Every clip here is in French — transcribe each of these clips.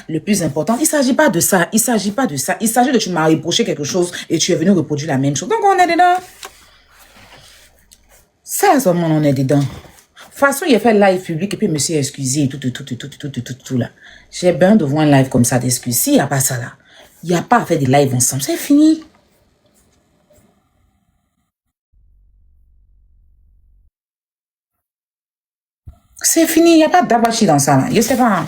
le plus important. Il ne s'agit pas de ça. Il ne s'agit pas de ça. Il s'agit de tu m'as reproché quelque chose et tu es venu reproduire la même chose. Donc, on est dedans. Ça, seulement, on est dedans. De toute façon, il a fait live public et puis monsieur excusé et tout là. J'ai besoin de voir un live comme ça d'excuses. S'il n'y a pas ça là, il n'y a pas à faire des lives ensemble. C'est fini. C'est fini. Il n'y a pas d'abachi dans ça là. Je sais pas.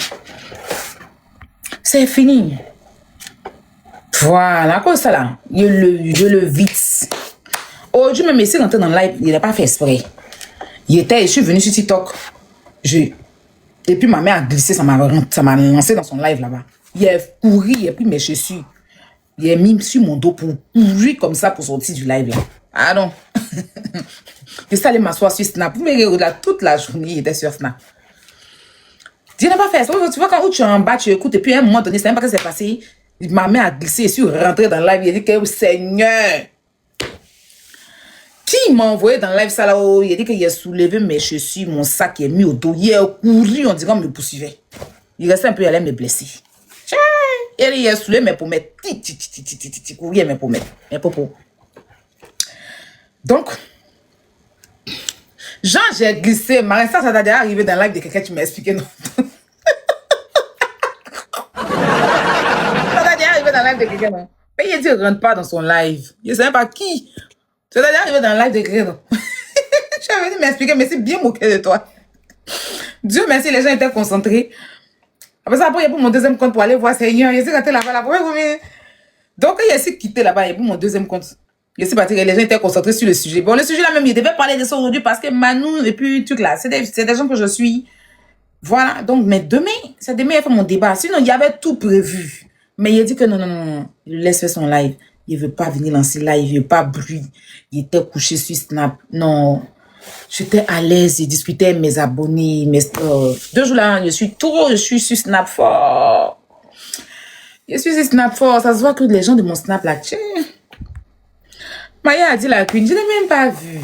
C'est fini. Voilà, quoi ça là? Je le vite. Aujourd'hui, même ici, rentré dans le live, il n'a pas fait exprès. Je suis venu sur TikTok. Et puis ma mère a glissé, ça m'a lancé dans son live là-bas. Il a couru, il a pris mes chaussures. Il a mis sur mon dos pour courir comme ça pour sortir du live là. Ah non. Je suis allé m'asseoir sur Snap. Vous me regardez là toute la journée, il était sur Snap. Dieu n'a pas fait ça. Tu vois, quand tu es en bas, tu écoutes, et puis à un moment donné, c'est même pas que c'est passé. Ma mère a glissé, je suis rentrée dans le live, il a dit que Seigneur. Qui m'a envoyé dans le live ça là, il a dit qu'il a soulevé mes chaussures, mon sac, il a mis au dos, il a couru, on dirait qu'on me poursuivait. Il restait un peu, il allait me blesser. Il a soulevé mes pommettes, courir mes pommettes, mes popos. Donc, Jean, j'ai glissé. Marie, ça t'a déjà arrivé dans le live de quelqu'un, tu m'as expliqué, non? Ça t'a déjà arrivé dans le live de quelqu'un, non? Mais il dit, ne rentre pas dans son live. Je ne sais pas qui. Ça t'a déjà arrivé dans le live de quelqu'un, non? Je suis venu m'expliquer, mais c'est bien moqué de toi. Dieu merci, les gens étaient concentrés. Après ça, après, il y a pour mon deuxième compte pour aller voir Seigneur. Il est rentré là-bas, Donc, il a quitté là-bas, il y a pour mon deuxième compte. Je sais pas, les gens étaient concentrés sur le sujet. Bon, le sujet là même, il devait parler de ça aujourd'hui parce que Manou et puis truc là, c'est des gens que je suis. Voilà, donc, mais demain, c'est demain, il a fait mon débat. Sinon, il y avait tout prévu. Mais il a dit que non, il laisse faire son live. Il veut pas venir lancer live, il veut pas bruit. Il était couché sur Snap. Non, j'étais à l'aise, il discutait avec mes abonnés, 2 jours là, je suis sur Snap fort. Je suis sur Snap fort, ça se voit que les gens de mon Snap là, tiens. Maya a dit la queen, je n'ai même pas vu.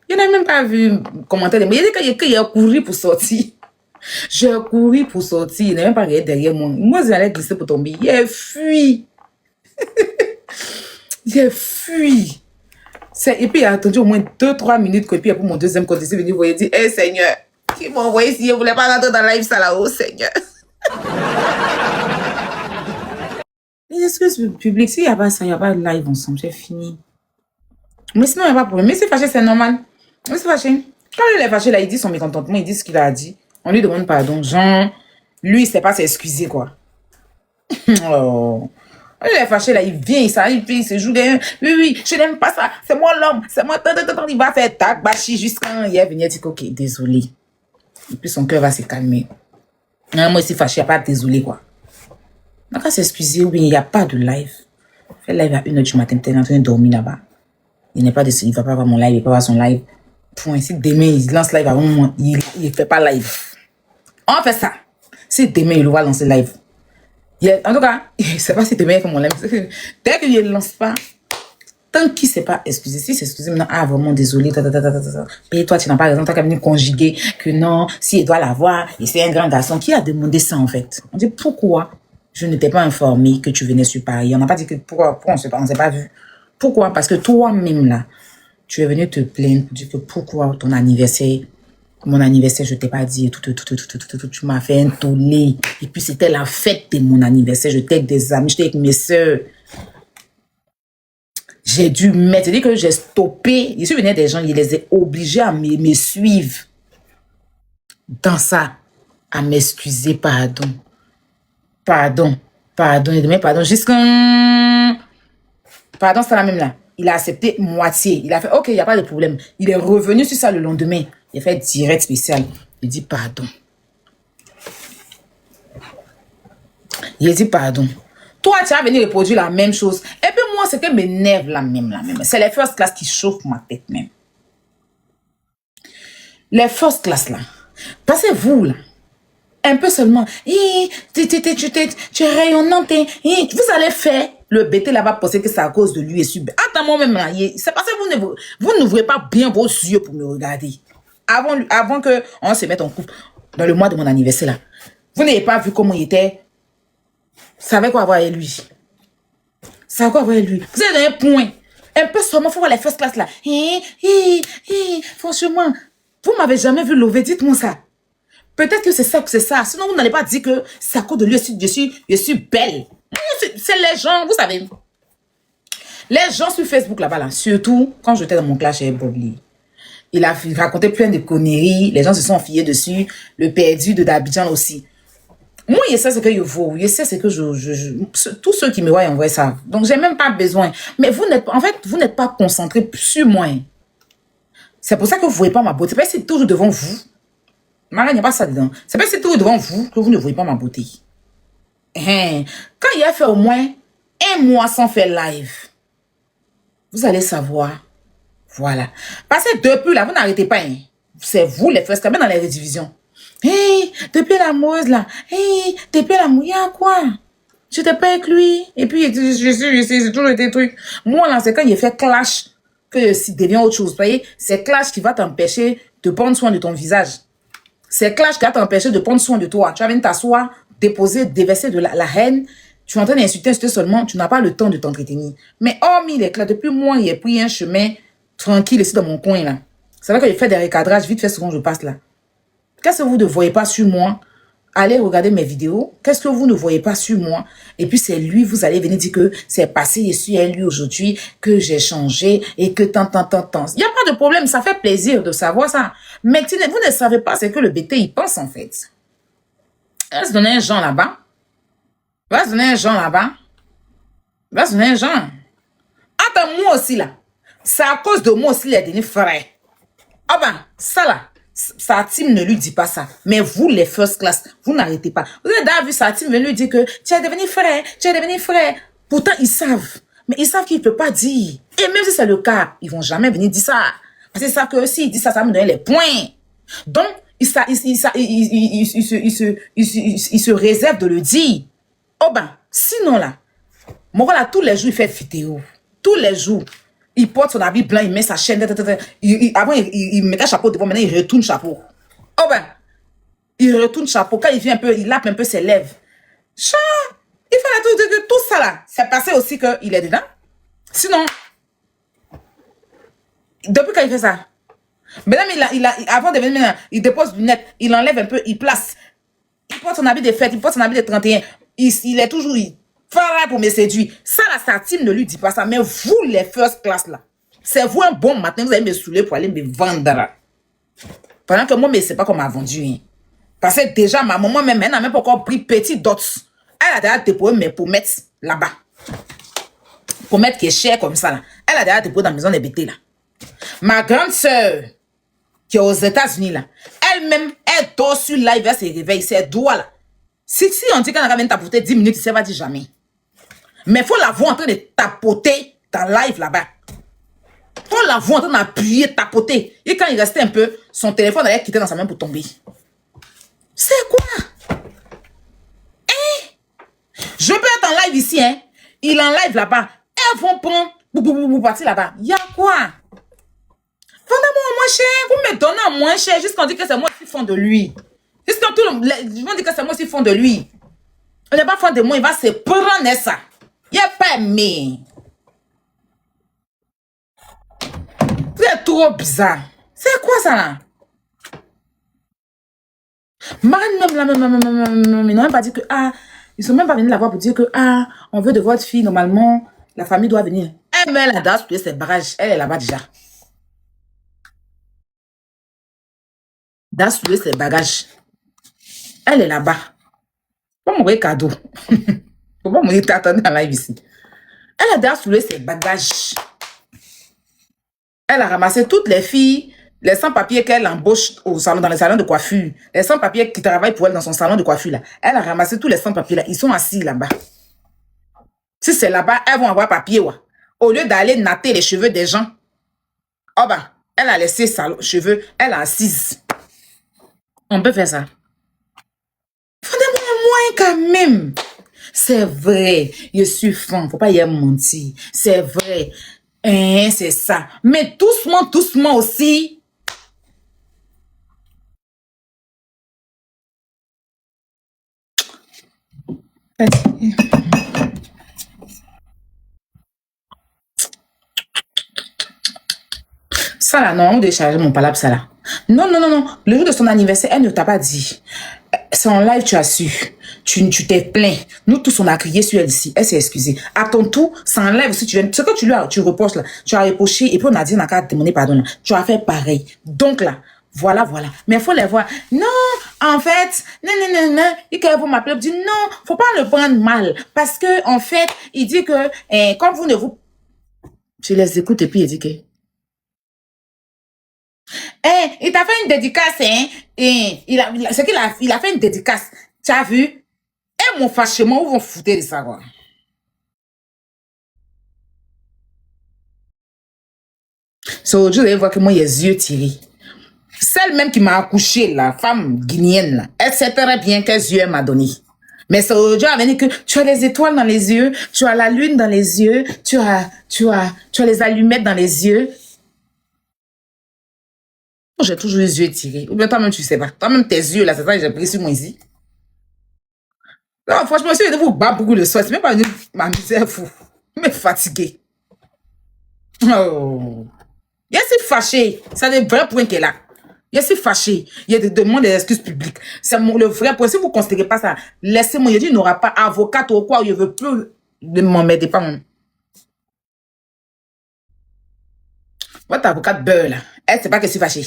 Je n'ai même pas vu commentaire. Mais il a dit qu'il a couru pour sortir. J'ai couru pour sortir. Il n'a même pas regardé derrière moi. Moi, j'allais glisser pour tomber. Il a fui. J'ai fui. Et puis, il a attendu au moins 2-3 minutes. Et puis, pour mon deuxième compte, il est venu voir et dit, Seigneur, qui m'a envoyé ici? Je ne voulais pas rentrer dans la live, ça là-haut, Seigneur. Les excuses publiques, s'il n'y a pas ça, il n'y a pas de live ensemble, c'est fini. Mais sinon, il n'y a pas de problème. Mais c'est fâché, c'est normal. Mais c'est fâché. Quand il est fâché, là, il dit son mécontentement, il dit ce qu'il a dit. On lui demande pardon. Jean, lui, il ne sait pas s'excuser, quoi. Oh. Quand il est fâché, là, il vient, il se joue des... Oui, je n'aime pas ça. C'est moi l'homme. C'est moi... Il va faire tac, bachi, jusqu'à il est venu, il dit, ok, désolé. Et puis son cœur va se calmer. Non, moi, c'est fâché, il n'y a pas de désolé, quoi. Donc, à s'excuser, oui, il n'y a pas de live. Fait live à 1h du matin, peut-être en train de dormir là-bas. Il n'est pas de... Il va pas voir mon live, il va pas voir son live. Point. Si demain, il lance live avant moi, il ne fait pas live. On fait ça. Si demain, il va lancer live. En tout cas, je ne sais pas si demain, il fait mon live. Dès qu'il ne lance pas, tant qu'il ne s'est pas excusé, si c'est excusé maintenant, ah, vraiment, désolé, et toi, tu n'as pas raison, tu as qu'à venir conjuguer que non, s'il doit l'avoir, et c'est un grand garçon. Qui a demandé ça, en fait? On dit, pourquoi je ne t'ai pas informé que tu venais sur Paris? On n'a pas dit que pourquoi on ne s'est pas vu. Pourquoi? Parce que toi-même, là, tu es venu te plaindre pour dire que pourquoi ton anniversaire, mon anniversaire, je t'ai pas dit, tu m'as fait un tollé. Et puis, c'était la fête de mon anniversaire. J'étais avec des amis, j'étais avec mes soeurs. J'ai dû mettre, c'est-à-dire que j'ai stoppé. Je suis venu des gens, je les ai obligés à me suivre dans ça, à m'excuser, pardon, et demain, pardon, jusqu'à... Pardon, c'est la même là. Il a accepté moitié. Il a fait, ok, il n'y a pas de problème. Il est revenu sur ça le lendemain. Il a fait direct spécial. Il dit pardon. Il dit pardon. Toi, tu vas venir reproduire la même chose. Et puis moi, c'est que mes nerfs, la même. C'est les first class qui chauffent ma tête même. Les first class là. Passez-vous là. Un peu seulement. Tu es rayonnante. Vous allez faire le bêté là-bas penser que c'est à cause de lui et sur. Attends, moi-même là. C'est parce que vous n'ouvrez pas bien vos yeux pour me regarder. Avant qu'on se mette en couple, dans le mois de mon anniversaire là. Vous n'avez pas vu comment il était Ça avait quoi à voir avec lui? Ça a quoi à voir avec lui? Vous avez un point. Un peu seulement, il faut voir les first class là. Franchement, vous m'avez jamais vu lever, dites-moi ça. Peut-être que c'est ça, Sinon, vous n'allez pas dire que c'est à cause de lui, je suis belle. C'est les gens, vous savez. Les gens sur Facebook là-bas, là, surtout quand j'étais dans mon clash avec Bob Lee. Il a raconté plein de conneries. Les gens se sont fiés dessus. Le perdu de d'Abidjan aussi. Moi, je sais ce que je vaux. Je sais ce que tous ceux qui me voient en vrai savent. Donc, j'ai même pas besoin. Mais vous n'êtes pas concentré sur moi. C'est pour ça que vous ne voyez pas ma beauté. C'est pas si c'est toujours devant vous. Marie, il n'y a pas ça dedans. C'est pas si c'est toujours devant vous que vous ne voyez pas ma beauté. Quand il a fait au moins un mois sans faire live, vous allez savoir. Voilà. Parce que depuis là, vous n'arrêtez pas. C'est vous les frères, même dans les redivisions. Depuis l'amoureuse là. Depuis l'amour, il y a quoi? Je t'ai pas avec lui. Et puis, j'ai toujours été truc. Moi là, c'est quand il fait clash que ça devient autre chose. Vous voyez, c'est clash qui va t'empêcher de prendre soin de ton visage. C'est clash qui va t'empêcher de prendre soin de toi. Tu vas venir t'asseoir, déposer, déverser de la haine. Tu es en train d'insulter seulement, tu n'as pas le temps de t'entretenir. Mais hormis les clashs, depuis moi, il a pris un chemin tranquille ici dans mon coin là. C'est vrai que je fais des recadrages vite fait souvent je passe là. Qu'est-ce que vous ne voyez pas sur moi? Allez regarder mes vidéos. Qu'est-ce que vous ne voyez pas sur moi? Et puis c'est lui, vous allez venir dire que c'est passé ici et lui aujourd'hui, que j'ai changé et que tant. Il n'y a pas de problème, ça fait plaisir de savoir ça. Mais vous ne savez pas ce que le BT il pense en fait. Il va se donner un genre là-bas. Attends, moi aussi là. C'est à cause de moi aussi les derniers frères. Ah ben, ça là, sa team ne lui dit pas ça. Mais vous, les first class, vous n'arrêtez pas. Vous avez déjà vu sa team venir lui dire que tu es devenu frère. Pourtant, ils savent. Mais ils savent qu'ils ne peuvent pas dire. Et même si c'est le cas, ils ne vont jamais venir dire ça. Parce qu'ils savent que s'ils disent ça, ça va me donner les points. Donc, ils se réservent de le dire. Oh ben, sinon là, mon gars là, tous les jours, il fait vidéo. Tous les jours. Il porte son habit blanc, il met sa chaîne. Avant, il met un chapeau devant, maintenant, il retourne chapeau. Oh ben, il retourne chapeau. Quand il vient un peu, il lappe un peu ses lèvres. Chat, il fait tout ça là. C'est passé aussi qu'il est dedans. Sinon, depuis quand il fait ça, maintenant, avant de venir, il dépose lunettes, il enlève un peu, il place. Il porte son habit de fête, il porte son habit de 31. Il est toujours... Fara pour me séduire. Ça, là, sa team ne lui dit pas ça. Mais vous, les first class, là, c'est vous un bon matin, vous allez me saouler pour aller me vendre. Pendant que moi, mais c'est pas qu'on m'a vendu. Hein. Parce que déjà, ma maman, même, elle n'a même pas encore pris petit dots. Elle a déjà déposé mes pommettes là-bas. Pommettes qui est chère comme ça, là. Elle a déjà déposé dans la maison des BT, là. Ma grande sœur, qui est aux États-Unis, là, elle-même, elle dort sur live, elle se réveille, ses doigts, là. Si on dit qu'elle a tapoter 10 minutes, ça va dire jamais. Mais il faut la voir en train de tapoter dans live là-bas. Il faut la voir en train d'appuyer, tapoter. Et quand il restait un peu, son téléphone allait quitter dans sa main pour tomber. C'est quoi? Je peux être en live ici, hein. Il est en live là-bas. Elles vont prendre pour partir là-bas. Il y a quoi? Vendez-moi au moins cher. Vous me donnez en moins cher jusqu'à dire que c'est moi qui font de lui. Jusqu'à tout ils vont dire que c'est moi qui font de lui. On n'est pas fan de moi, il va se prendre ça. Il n'y a pas aimé. Vous êtes trop bizarre. C'est quoi ça là? Ils n'ont même pas dit que, ils sont même pas venus la voir pour dire que, on veut de votre fille, normalement, la famille doit venir. Elle met la date pour ses bagages. Elle est là-bas déjà. Date sur ses bagages. Elle est là-bas. Pas mon cadeau. Faut pas me dire t'attendre en live ici. Elle a déjà soulevé ses bagages. Elle a ramassé toutes les filles, les sans-papiers qu'elle embauche au salon, dans les salons de coiffure. Les sans-papiers qui travaillent pour elle dans son salon de coiffure. Là. Elle a ramassé tous les sans-papiers là. Ils sont assis là-bas. Si c'est là-bas, elles vont avoir papier. Ouais. Au lieu d'aller natter les cheveux des gens. Oh bah, elle a laissé ses cheveux. Elle a assise. On peut faire ça. Fondez-moi moins quand même. C'est vrai, je suis fan, faut pas y mentir. C'est vrai, c'est ça. Mais doucement aussi. Fatiguée. Ça là, non, on décharge mon palabre, ça là. Non, non, non, non. Le jour de son anniversaire, elle ne t'a pas dit. C'est en live, tu as su. Tu t'es plaint. Nous tous, on a crié sur elle ici. Elle s'est excusée. À ton tour, c'est en live aussi. Ce que tu reproches là, tu as reproché et puis on a dit, on a qu'à te demander pardon là. Tu as fait pareil. Donc là, voilà, voilà. Mais il faut les voir. Non, en fait, non, non, non, non. Et quand vous m'appelez, vous dites non, faut pas le prendre mal. Parce que, en fait, il dit que, quand vous ne vous... Je les écoute et puis il dit que... il t'a fait une dédicace, hein? Il a fait une dédicace. Tu as vu? Et mon fâchement, où vont foutre de ça, quoi? So, aujourd'hui, vous allez voir que moi, il y a les yeux tirés. Celle même qui m'a accouché, la femme guinéenne, là, elle sait très bien quels yeux elle m'a donné. Mais c'est aujourd'hui, elle m'a dit que tu as les étoiles dans les yeux, tu as la lune dans les yeux, tu as les allumettes dans les yeux. J'ai toujours les yeux tirés. Ou bien toi-même, tu sais pas. Toi-même, tes yeux, là, c'est ça que j'ai pris sur moi ici. Non, franchement, si je vous bats beaucoup le soir, c'est même pas une ma misère fou. Mais fatigué. Oh. Je suis fâché. C'est le vrai point qu'elle a. Je suis fâché. Il y a des demandes d'excuses publiques. C'est le vrai point. Si vous ne considérez pas ça, laissez-moi. Je dis, il n'aura pas avocate ou quoi. Je ne veux plus de m'emmerder pas. Votre avocate beurre là. Elle, c'est pas que je suis fâchée.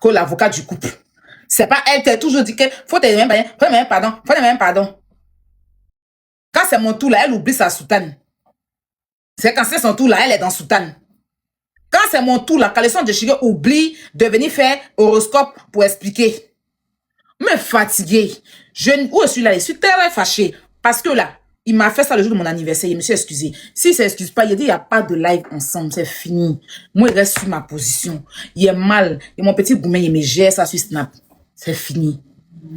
Que l'avocat du couple. C'est pas elle qui a toujours dit que faut te demander pardon. Faut te demander pardon. Quand c'est mon tour là, elle oublie sa soutane. C'est quand c'est son tour là, elle est dans soutane. Quand c'est mon tour là, quand les sons de Chiré oublie de venir faire horoscope pour expliquer. Mais fatigué. Où je suis là, je suis très fâché. Parce que là, il m'a fait ça le jour de mon anniversaire. Il me suis excusé. S'il ne s'excuse pas, il a dit il n'y a pas de live ensemble. C'est fini. Moi, il reste sur ma position. Il est mal. Et mon petit Goumen, il me gère ça sur Snap. C'est fini.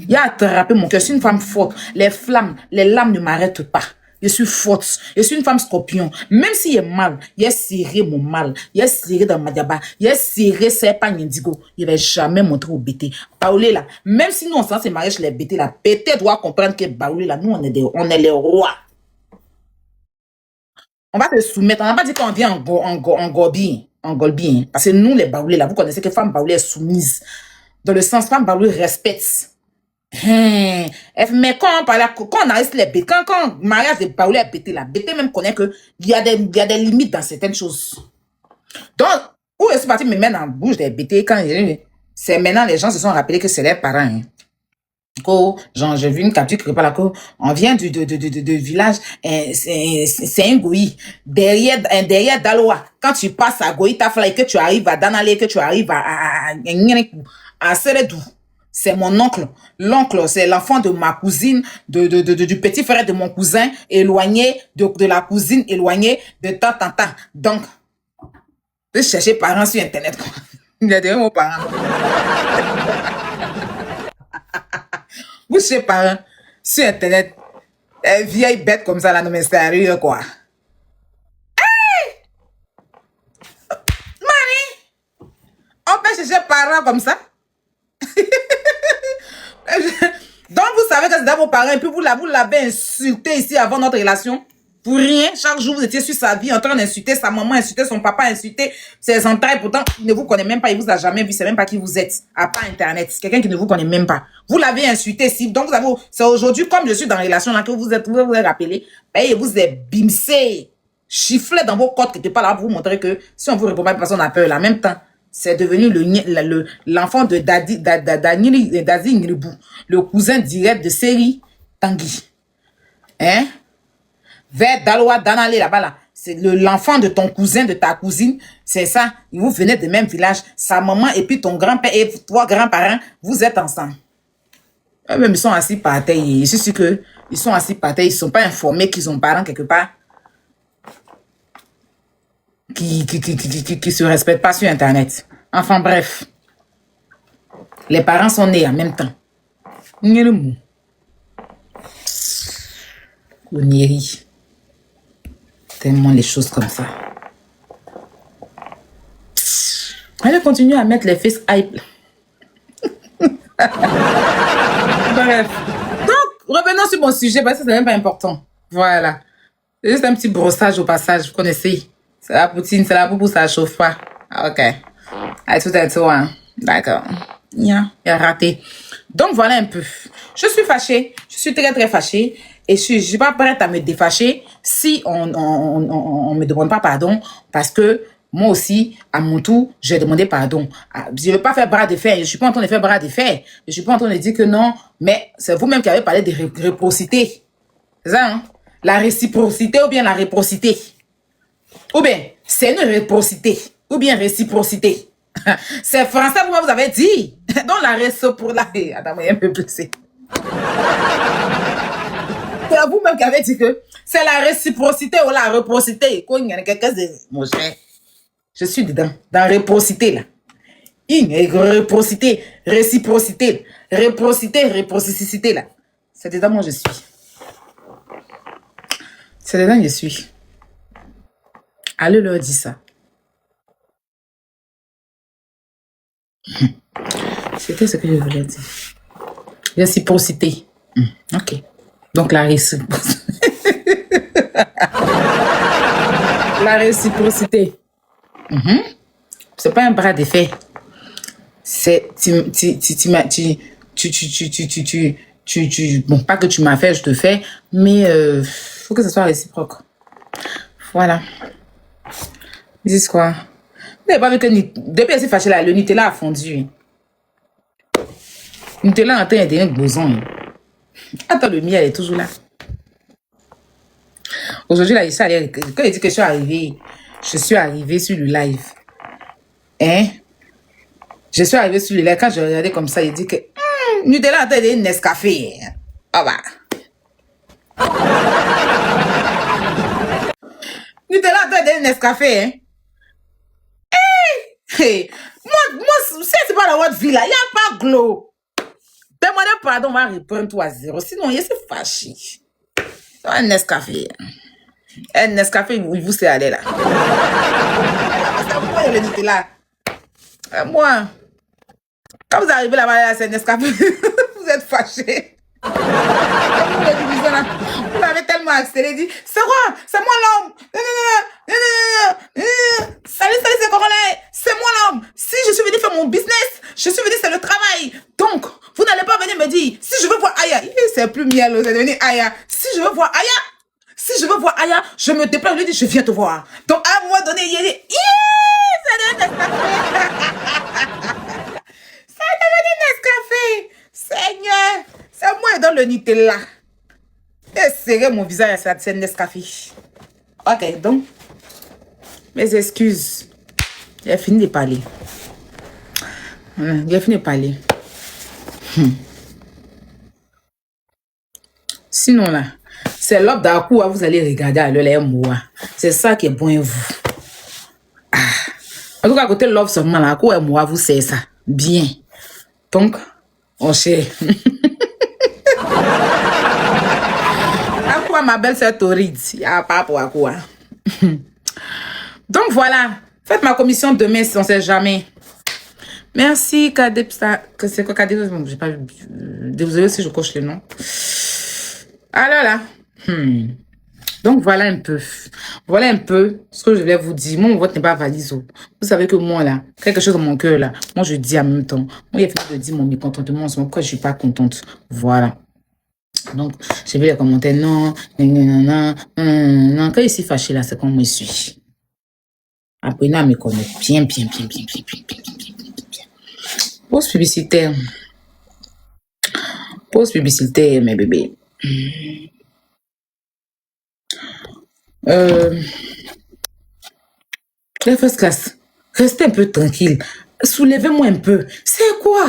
Il a attrapé mon cœur. Je suis une femme forte. Les flammes, les lames ne m'arrêtent pas. Je suis forte. Je suis une femme scorpion. Même s'il est mal, il est serré mon mal. Il est serré dans ma diaba. Il est serré, c'est pas indigo. Il va jamais montrer au BT. Baoulé là. Même si nous, on s'en se marier chez les BT là, BT doit comprendre que Baoulé là, nous, on est les rois. On va te soumettre. On n'a pas dit qu'on vient en Golbi. En Golbi. Parce que nous, les Baoulé là, vous connaissez que femme Baoulé est soumise. Dans le sens, femme Baoulé respecte. Mais quand on parle, quand on arrête les bêtes, quand le mariage de Baoulé est pété, la bête même connaît que il y a des limites dans certaines choses. Donc, où je suis parti me mettre dans la bouche des bêtes, quand c'est maintenant les gens se sont rappelés que c'est leurs parents. Hein. Genre, j'ai vu une capture qui parle là, on vient du village, c'est un Goï. Derrière Daloa, quand tu passes à Goï, et que tu arrives à Danale, que tu arrives à Seredou. C'est mon oncle. L'oncle, c'est l'enfant de ma cousine, du petit frère de mon cousin, éloigné, de la cousine éloignée de tant. Donc, je chercher parents sur Internet. Il y a des mots parents. Vous cherchez parents sur Internet. Vieille bête comme ça, là, non mais sérieux, quoi. Hey! Mani! On peut chercher parents comme ça? Donc, vous savez que c'est dans vos parents et puis vous l'avez insulté ici avant notre relation. Pour rien, chaque jour, vous étiez sur sa vie en train d'insulter sa maman, insulter son papa, insulter ses entrailles. Pourtant, il ne vous connaît même pas, il vous a jamais vu, c'est même pas qui vous êtes, à part Internet. C'est quelqu'un qui ne vous connaît même pas. Vous l'avez insulté ici. Donc, c'est aujourd'hui, comme je suis dans la relation là, que vous vous rappelez, et vous êtes bimsé, chifflé dans vos côtes quelque part là, pour vous montrer que si on vous répond pas, personne n'a peur. En même temps, c'est devenu l'enfant de Dadi Ngiribou, le cousin direct de Seri Tanguy. Hein? Vers Daloa, Danale, là-bas, là. C'est l'enfant de ton cousin, de ta cousine. C'est ça. Vous venez du même village. Sa maman et puis ton grand-père et toi, grands-parents, vous êtes ensemble. Eux-mêmes, ils sont assis par terre. Je suis sûr qu'ils sont assis par terre. Ils ne sont pas informés qu'ils ont parents quelque part qui se respectent pas sur Internet. Enfin, bref. Les parents sont nés en même temps. Onieri. Tellement les choses comme ça. Elle continue à mettre les face hype. Bref. Donc, Revenons sur mon sujet parce que c'est même pas important. Voilà. C'est juste un petit brossage au passage, vous connaissez. C'est la poutine, c'est la poupou, ça chauffe pas. Ah, ok. Allez, tout est tout, hein. D'accord. Il a raté. Donc, voilà un peu. Je suis fâchée. Je suis très, très fâchée. Et je suis pas prête à me défâcher si on me demande pas pardon parce que moi aussi, à mon tour, j'ai demandé pardon. Je ne veux pas faire bras de fer. Je suis pas en train de faire bras de fer. Je suis pas en train de dire que non, mais c'est vous-même qui avez parlé de réciprocité. C'est ça, hein? La réciprocité ou bien la réciprocité. Ou bien, c'est une réciprocité. Ou bien réciprocité. C'est français, vous avez dit. Donc la réciprocité. Attends, moi, un peu plus. C'est vous-même qui avez dit que c'est la réciprocité ou la réciprocité. Mon cher, je suis dedans. Dans réciprocité, là. Une réciprocité, réciprocité, réciprocité, réciprocité, là. C'est dedans, moi, je suis. C'est dedans, je suis. Allez leur dire ça. C'était ce que je voulais dire. Réciprocité. Ok. Donc la réciprocité. La réciprocité. C'est pas un bras de fer. C'est bon, pas que tu m'as fait, je te fais, mais faut que ce soit réciproque. Voilà. Ils disent quoi? Vous n'avez pas vu que depuis elle s'est fâchée là, le Nutella a fondu. Le Nutella est en train de devenir boson. Attends, le miel est toujours là. Aujourd'hui, là, quand il dit que je suis arrivée sur le live. Hein? Je suis arrivée sur le live. Quand je regardais comme ça, il dit que Nutella est en train de devenir Nescafé. Ah bah. Nutella est en train de devenir Nescafé, hein? Hey, moi, c'est pas dans votre vie là, il n'y a pas glow. Demandez pardon, on va reprendre tout à zéro. Sinon, il s'est fâché. C'est un Nescafé. Un Nescafé, il vous sait aller là. Moi, le Nutella. Moi, quand vous arrivez là-bas, c'est un Nescafé. Vous êtes fâché. Vous l'avez tellement accéléré, dit, c'est quoi? C'est moi l'homme. Salut, c'est Congolais. C'est moi l'homme. Si je suis venu faire mon business, je suis venu, c'est le travail. Donc, vous n'allez pas venir me dire, si je veux voir Aya, c'est plus miel, c'est devenu Aya. Si je veux voir Aya, je me déplace, je lui dis, je viens te voir. Donc, à un moment donné, il dit, c'est devenu Nescafé. Seigneur, c'est moi dans le Nutella. Et serrer mon visage à cette Nescafé. Ok, donc, mes excuses. J'ai fini de parler. J'ai fini de parler. Sinon, là, c'est l'autre d'Akou, vous allez regarder à l'heure moi. C'est ça qui est bon à vous. En tout cas, à côté de l'offre seulement, là, Akou et moi, vous savez ça. Bien. Donc, on sait. Akou, ma belle sœur torride. Il n'y a pas pour Akou. Donc, voilà. Faites ma commission demain si on ne sait jamais. Merci, Kadepsa. C'est quoi, Kadepsa? J'ai pas vu. Désolé si je coche le nom. Alors là. Donc, voilà un peu. Voilà un peu ce que je voulais vous dire. Mon vote n'est pas valise. Vous savez que moi, là, quelque chose dans mon cœur, là, moi, je dis en même temps. Moi, il a fallu de dire mon mécontentement en ce moment. Pourquoi je ne suis pas contente? Voilà. Donc, j'ai vu les commentaires. Non, non. Quand je suis fâchée, là, c'est comme moi je suis. Apprenez à me connaître bien. Pause publicitaire. Pause publicitaire, mes bébés. La first class, restez un peu tranquille. Soulevez-moi un peu. C'est quoi?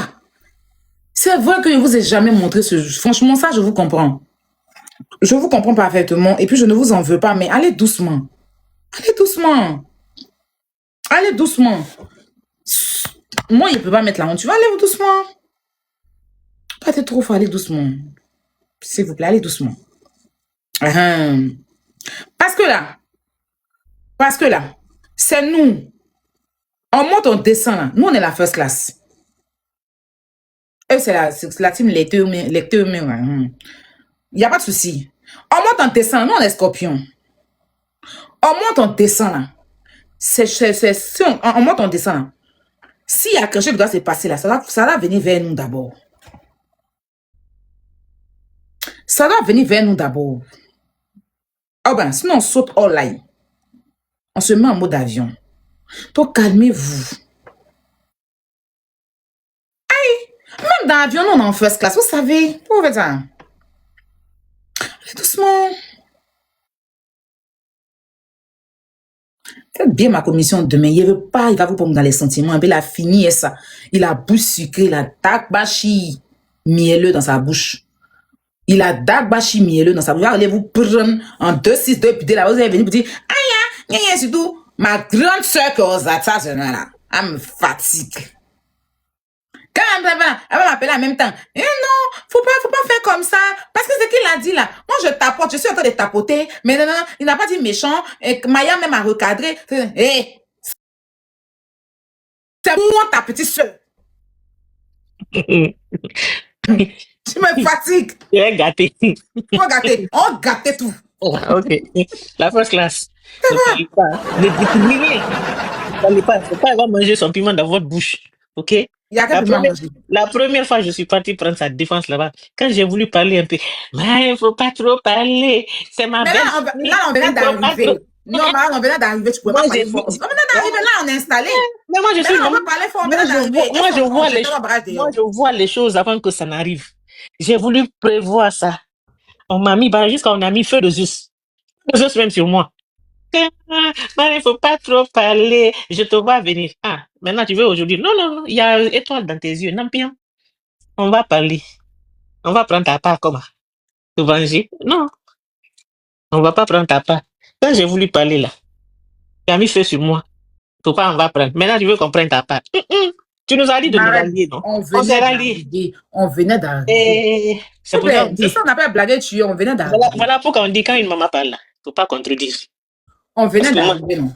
C'est vrai que je ne vous ai jamais montré ce jeu. Franchement, ça, je vous comprends. Je vous comprends parfaitement. Et puis, je ne vous en veux pas, mais allez doucement. Allez doucement. Allez doucement. Moi, il ne peut pas mettre la honte. Tu vas aller doucement. Pas être trop fort, allez doucement. S'il vous plaît, allez doucement. Parce que là, c'est nous. On monte, on descend là. Nous, on est la first class. Eux, c'est la team lecteur humain. Il n'y a pas de souci. On monte, on descend. Nous, on est scorpion. On monte, on descend là. On monte, on descend là. S'il y a quelque chose qui doit se passer là, ça va venir vers nous d'abord. Ça doit venir vers nous d'abord. Oh ben, sinon on saute all line. On se met en mode avion. Donc calmez-vous. Aïe, même dans l'avion, on est en first class. Vous savez, vous faites ça. Doucement. Faites bien ma commission demain. Il ne veut pas, il va vous prendre dans les sentiments. Il a fini ça. Il a bouche sucrée, il a dagbashi mielleux dans sa bouche. Il a dagbashi mielleux dans sa bouche. Allez vous prendre en 2-6-2 puis de là, vous allez venir vous dire, aïe, surtout, ma grande soeur que vous êtes ça, là, elle me fatigue. Quand elle va m'appeler en même temps. Eh non, faut pas faire comme ça. Parce que c'est qu'il a dit là. Moi, je tapote, je suis en train de tapoter. Mais non, il n'a pas dit méchant. Et Maya même a recadré. Hey, c'est moi ta petite soeur. Tu me fatigues. Tu es gâté. On gâtait tout. Ok. La first class. Ne parlez pas. Ne dites rien. Ne parlez pas. Faut pas avoir mangé son piment dans votre bouche. Ok? Il y a la première fois, je suis parti prendre sa défense là-bas. Quand j'ai voulu parler un peu, mais il faut pas trop parler. C'est ma belle. Là, on venait d'arriver. Non, on venait d'arriver. Tu pouvais pas parler fort. On venait d'arriver, là, on est installé. Mais moi, je suis. On peut parler fort, on venait d'arriver. Moi, je vois les choses avant que ça n'arrive. J'ai voulu prévoir ça. On m'a mis, jusqu'à on a mis feu de Zeus. Zeus même sur moi. Mais il faut pas trop parler. Je te vois venir. Ah, maintenant tu veux aujourd'hui. Non. Il y a une étoile dans tes yeux. Non, bien. On va parler. On va prendre ta part comment? Te venger? Non. On va pas prendre ta part. Quand j'ai voulu parler là, tu as mis feu sur moi. Faut pas, on va prendre. Maintenant tu veux qu'on prenne ta part. Tu nous as dit de nous rallier, non? On s'est rallié. On venait d'arriver. C'est pour ça. C'est ça, on n'a pas blagué dessus. On venait d'arriver. Voilà pourquoi on dit quand une maman parle là, faut pas contredire. On venait d'arriver, non?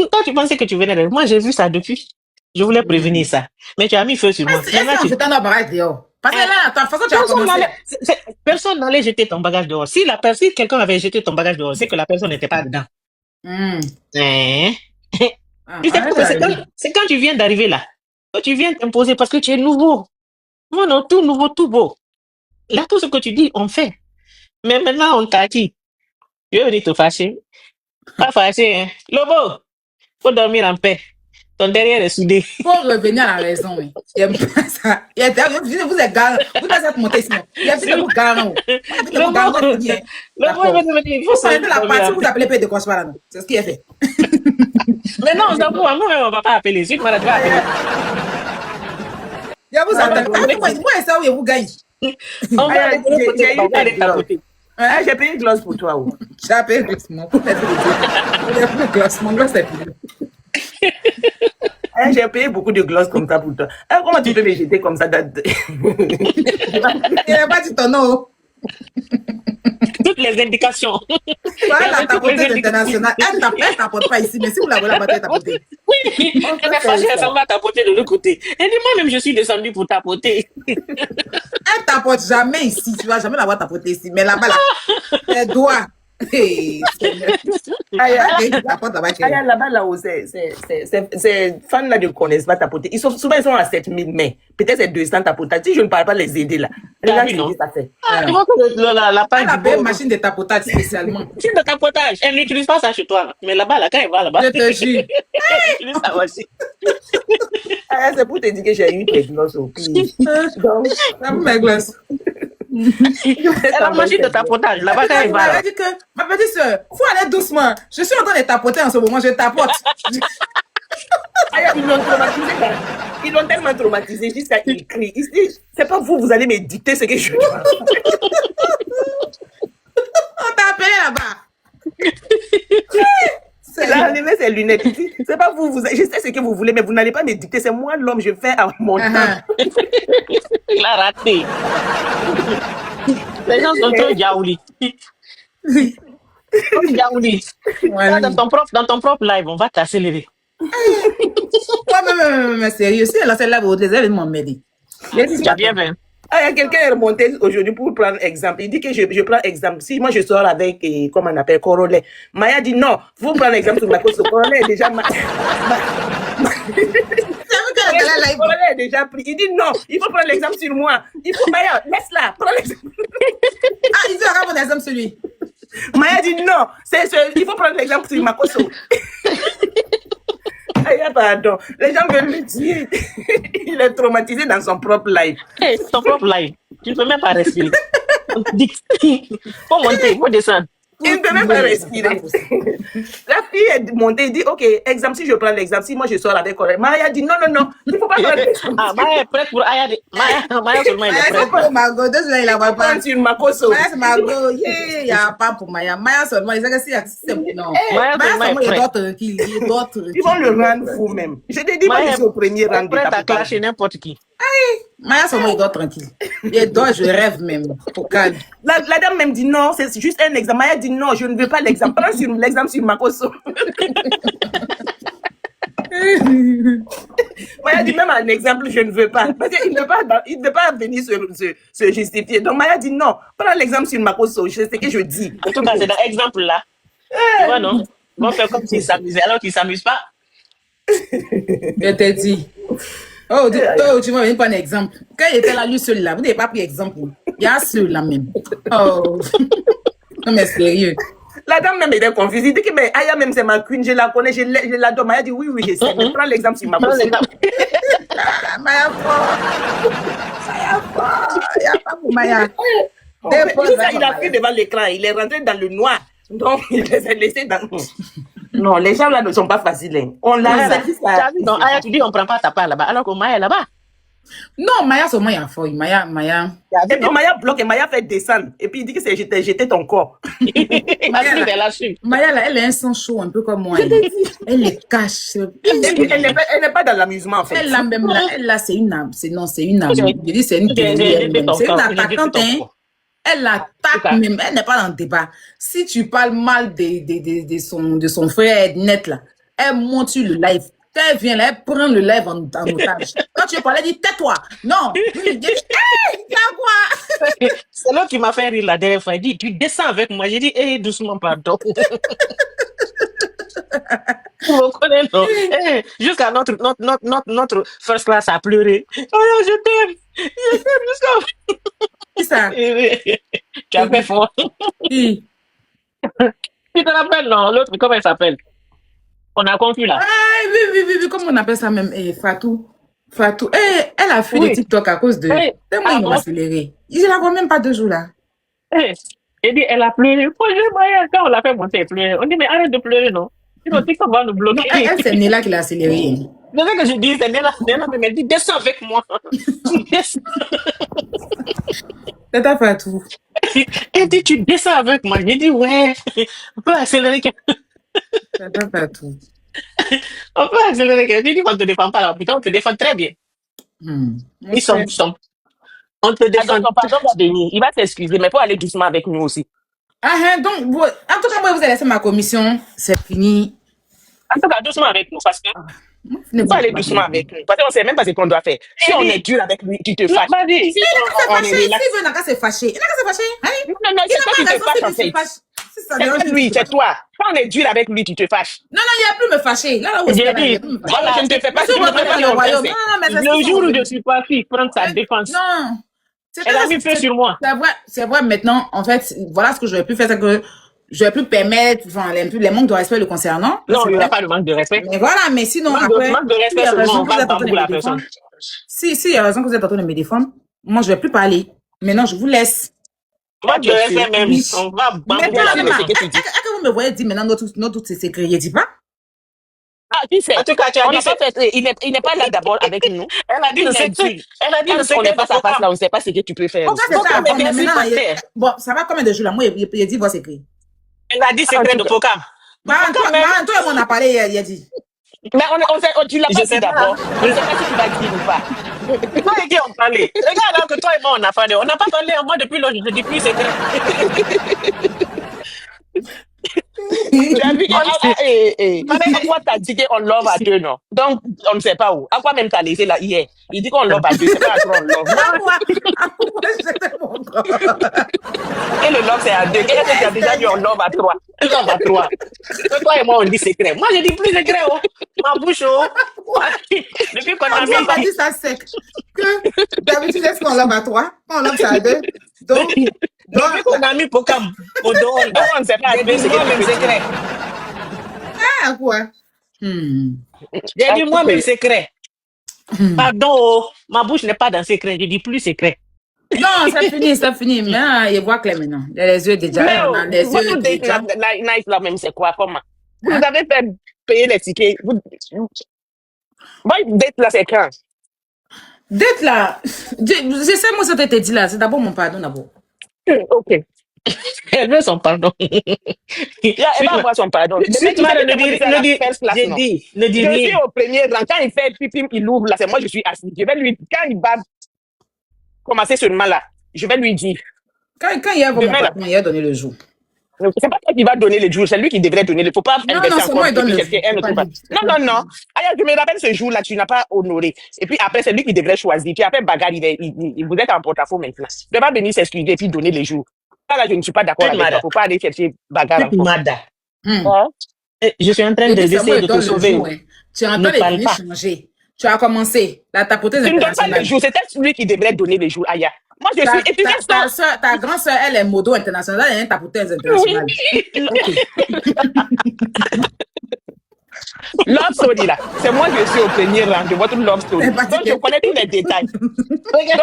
Toi, tu pensais que tu venais d'arriver. Moi, j'ai vu ça depuis. Je voulais prévenir ça. Mais tu as mis feu sur moi. J'étais dans le bagage dehors. Parce que là, de toute façon, tu as commencé. Personne n'allait jeter ton bagage dehors. Si quelqu'un avait jeté ton bagage dehors, c'est que la personne n'était pas dedans. C'est quand tu viens d'arriver là. Quand tu viens t'imposer parce que tu es nouveau. Moi, non, tout nouveau, tout beau. Là, tout ce que tu dis, on fait. Mais maintenant, on t'a dit. Tu veux venir te fâcher? Pas fâché, hein. Lobo, faut dormir en paix. Ton derrière est soudé. Faut revenir à la raison, oui. J'aime pas ça. Vous êtes garant. Vous devez être monté sinon. Il y a plus de garant. Lobo, il faut s'arrêter la partie, vous appelez pas de quoi là, non. C'est ce qui est fait. Mais non, on s'en fout. Moi, on va pas appeler. Si tu vas appeler. Je vous appelle. Moi, ça, oui, vous gagnez. On va aller tapoter. J'ai payé gloss pour toi. J'ai payé gloss. Mon gloss, c'est plus. J'ai payé beaucoup de gloss comme ça pour toi. Comment tu peux me jeter comme ça? Il n'a pas dit ton nom. Toutes les indications. Voilà la tapoteuse internationale. Elle tapote pas ici, mais si vous la voulez la battre, tapoter. Oui, elle est fâchée, elle s'en va tapoter de l'autre côté. Elle dit, moi-même, je suis descendue pour tapoter. Elle tapote jamais ici, tu vas jamais la voir tapoter ici. Mais là-bas, là, les doigts. Là-bas, là-haut, ces fans-là ne connaissent pas tapoter. Souvent, ils sont à 7000, mais peut-être c'est 200 tapotages. Si je ne parle pas les aider là, là, ça fait. Tu vois que la page. Elle a une machine de tapotage spécialement. Machine de tapotage. Elle n'utilise pas ça chez toi. Mais là-bas, là, quand elle va là-bas. Je te jure. Elle utilise ça aussi. C'est pour te dire que j'ai eu des glosses au pied. Donc, ça vous met gloss. Elle a machine de tapotage. Là-bas, quand elle va. Elle dit que, ma petite soeur, faut aller doucement. Je suis en train de tapoter en ce moment, je tapote. Ils l'ont tellement traumatisé jusqu'à il crie. Il se dit, c'est pas vous allez me dicter ce que je dois. On t'a appelé là-bas. Elle a enlevé ses lunettes. C'est pas vous, je sais ce que vous voulez, mais vous n'allez pas me dicter. C'est moi l'homme, je fais à mon temps. Il a raté. Les gens sont trop diaoulis. Dans ton propre live, on va t'accélérer. Ouais, mais sérieux, si elle a celle-là, vous les allez m'emmerder. Tu as bien fait. Ah, il y a quelqu'un qui est remonté aujourd'hui pour prendre exemple. Il dit que je prends exemple. Si moi je sors avec, comment on appelle, Corolet. Maya dit non, vous prenez exemple sur Marcos. Corolet est déjà... Corolet est déjà pris. Il dit non, il faut prendre l'exemple sur moi. Il faut, Maya, laisse-la, prends l'exemple. Ah, il dit encore mon exemple sur lui. Maya dit non, il faut prendre l'exemple sur Makoso. Ah, pardon. Les gens veulent le tuer. Il est traumatisé dans son propre life. Hey, ton propre life. Tu ne peux même pas respirer. Faut monter, faut descendre. Il ne peut même pas respirer. La fille est montée, elle dit, ok, exemple, si je prends l'exemple, si moi je sors avec Corée, Maya dit, non, il ne faut pas prendre l'exemple. Ah, Maya est prête pour Aya. Maya seulement, il est prêt. C'est Margot, 2 jours, il a pas. Sur Makoso. Maya, c'est Margot, il n'y a pas pour Maya. Maya seulement, il sait que c'est non. Maya seulement, il est doit tranquille. Ils vont le rendre fou même. Je te dis, moi, je suis au premier rang. Prête à clasher n'importe qui. Maya seulement, il doit tranquille. Il doit, je rêve même. Au calme. La dame même dit non, c'est juste un exemple. Maya dit non, je ne veux pas l'exemple. Prends l'exemple sur Makoso. Maya dit même un exemple, je ne veux pas. Parce qu'il ne peut pas venir se justifier. Donc Maya dit non, prends l'exemple sur Makoso. C'est ce que je dis. En tout cas, c'est dans l'exemple là. Tu vois, non? Ils vont faire comme s'ils s'amusaient alors qu'ils ne s'amusent pas. Je t'ai dit. Oh, tu vas venir prendre un exemple. Quand il était là, lui seul là, vous n'avez pas pris exemple. Il y a seul là même. Oh. Non, mais sérieux. La dame même était confuse. Il dit que mais Aya même c'est ma queen, je la connais, je l'adore. Maya dit oui, je sais. Mais prends l'exemple sur Makoso. Maya fort. Il n'y a pas pour Maya. Il a pris devant l'écran, il est rentré dans le noir. Donc, il les a laissés dans... Non, les gens là ne sont pas faciles. Hein. On l'a dit ça. Non, Aya, tu dis on ne prend pas ta part là-bas, alors que Maya est là-bas. Non, Maya, c'est Maya fort. Maya. Et puis Maya bloque et Maya fait descendre. Et puis il dit que c'est jeter ton corps. Maya, là, elle a un sang chaud, un peu comme moi. Elle les cache. Elle n'est pas dans l'amusement, en fait. Elle, là, même là, c'est une âme. C'est une âme. Je dis, c'est une guerrière. C'est une attaquante, hein. Elle attaque même. Elle n'est pas dans le débat. Si tu parles mal de son frère net, là, elle monte sur le live. Quand elle vient là, elle prend le live en otage. Quand tu parles, elle dit tais-toi. Non. Hey, quoi? C'est l'autre qui m'a fait rire la dernière fois. Il dit tu descends avec moi. J'ai dit hey, doucement, pardon. Vous me connaissez, non? Hey, jusqu'à notre first class a pleuré. Oh, je t'aime. Je t'aime jusqu'à. Qui ça? Tu as fait fort. Qui? Tu te rappelles, non? L'autre, comment elle s'appelle? On a conclu là. Ah, oui. Comment on appelle ça même? Fatou. Elle a fait des TikTok à cause de... C'est moi, ils m'ont accéléré. Je la vois même pas 2 jours là. Elle dit, elle a pleuré. Quand on l'a fait monter, elle pleurait. On dit, mais arrête de pleurer, non? Sinon, TikTok va nous bloquer. Non, elle, c'est Néla qui l'a accéléré. C'est ce que je dis, c'est Néla, mais elle dit, descends avec moi. Descends. C'est ta Fatou. Elle dit, tu descends avec moi. J'ai dit, ouais, on peut accélérer. C'est ta Fatou. On peut accélérer. J'ai dit, on ne te défend pas là. Putain, on te défend très bien. Ils sont. On te défend. Il va s'excuser, mais il faut aller doucement avec nous aussi. Donc, en tout cas, moi, vous avez laissé ma commission. C'est fini. En tout cas, doucement avec nous, parce que... Il faut aller doucement avec nous. Parce qu'on ne sait même pas ce qu'on doit faire. Si on est dur avec lui, tu te fâches. Si il veut, n'a qu'à se fâcher. Il n'a qu'à se fâcher. Non, c'est toi qui te fâches, en fait. C'est pas lui, c'est toi. Quand on est dur avec lui, tu te fâches. Non, il n'y a plus me fâcher. Là où j'ai dit, voilà, je ne te fais pas le jour où je suis parti prendre sa défense. Non. Elle a mis feu sur moi. C'est vrai, maintenant, en fait, voilà ce que j'aurais pu faire, c'est que j'aurais pu permettre, les manques de respect le concernant. Non, il n'y a pas de manque de respect. Mais voilà, mais sinon, après. Manque de respect, seulement, on va bambou la personne. Si, il y a raison que vous êtes en train de me défendre, moi, je ne vais plus parler. Maintenant, je vous laisse. Moi, je respect même. On va bambou la personne. Est-ce que vous me voyez dire maintenant notre secret, il dit pas? Ah, tu sais. En tout cas, tu as dit, il n'est pas là d'abord avec nous. Elle a dit le secret. Elle a dit le secret. On n'est pas sa face là, on ne sait pas ce que tu peux faire. Bon, ça va combien de jours là? Moi, il a dit votre secret. Elle a dit secret de Pokam. Toi, on a parlé, il a dit. Mais tu l'as pas dit d'abord. Je ne sais pas si tu vas dire ou pas. Toi et qui on parlait. Regarde alors que toi et moi on a parlé. On n'a pas parlé, moi depuis lors, je te dis plus secret. Aqua t'a dit qu'on love à deux, non? Donc, on ne sait pas où. Aqua même t'a laissé là hier. Il dit qu'on love à deux, c'est pas à trois, on love. Moi, j'étais mon corps. Et le love, c'est à deux. Qu'est-ce que tu as déjà dit on love à trois? Love à trois. Toi et moi, on dit secret. Moi, je dis plus secret, oh. Ma bouche, oh. Depuis qu'on a pas dit ça sec. Que d'habitude, est-ce qu'on love à trois? On love ça à deux. Donc, depuis qu'on a mis Pokam au dos, on ne sait pas à deux, c'est même secret. Ah, quoi? J'ai dit moi-même secret. Pardon, oh. Ma bouche n'est pas dans secret. Je dis plus secret. Non, c'est fini. Mais il voit clair maintenant. Les yeux déjà. Mais on a les yeux déjà. Nice là même, c'est quoi? Comment? Vous avez fait payer les tickets. Date là, c'est quand? Date là. Je sais, moi, ça t'était dit là. C'est d'abord mon pardon, d'abord. Ok. Elle veut son pardon. Elle va avoir son pardon. Je suis au premier rang. Quand il fait pipi, il ouvre là. C'est moi, je suis assis. Je vais lui, quand il va commencer seulement là, je vais lui dire. Quand il y a mon pardon, il a donné le jour. C'est pas toi qui va donner le jour, c'est lui qui devrait donner. Il ne faut pas investir encore. Moi, il donne le jour. Non. Je me rappelle ce jour-là, tu n'as pas honoré. Et puis après, c'est lui qui devrait choisir. Puis après, bagarre, vous êtes en porte-à-faux maintenant. Il ne va pas venir s'excuser et puis donner les jours. Là, je ne suis pas d'accord avec toi. Il ne faut pas aller chercher bagarre encore. Je suis en train d'essayer de te sauver. Tu es en train de venir changer. Tu as commencé la tapoteuse internationale. Tu ne donnes pas les jours. C'était lui qui devrait donner les jours, Aya. Moi, je suis. Et puis, ta grande soeur, elle est modo internationale, elle est tapoteuse internationale. Oui. Love story là, c'est moi qui suis au premier rang de votre love story. Donc je connais tous les détails. Donc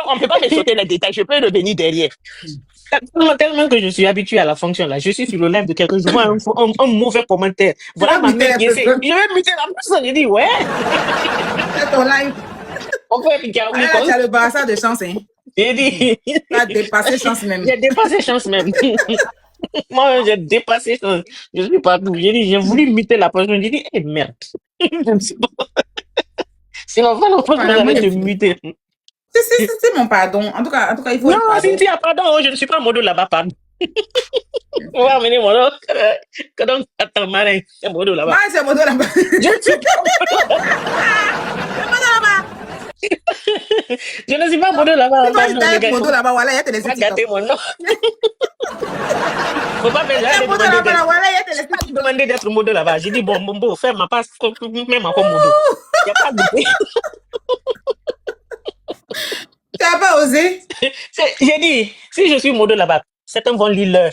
on ne peut pas me sauter les détails, je peux revenir derrière. Tellement que je suis habitué à la fonction là, je suis sur le live de quelqu'un, je vois un mauvais commentaire. Voilà ma mère qui essaie. Je vais muter la personne, je dis ouais. C'est ton live. On peut piquer à tu as le brassard de chance, hein. J'ai dit. Tu as dépassé chance même. J'ai dépassé chance même. Moi, j'ai dépassé chance. Je suis partout. J'ai voulu muter la personne. J'ai dit, eh merde. Sinon, j'allais te muter. C'est mon pardon. En tout cas, il faut. Non, Cynthia, pardon, je ne suis pas modo là-bas, pardon. On va amener mon autre. Donc, attends, Marin, c'est modo là-bas. Ah, c'est modo là-bas. Je ne suis pas modo là-bas. Je ne suis pas modo là-bas. Modo là-bas, voilà, il y a téléphone. Gâtez mon nom. Faut pas me demander d'être modo là-bas. J'ai dit, bon, fais ma passe, même encore modo. Il n'y a pas de. Tu n'as pas osé? J'ai dit, si je suis modo là-bas, certains vont lire l'heure.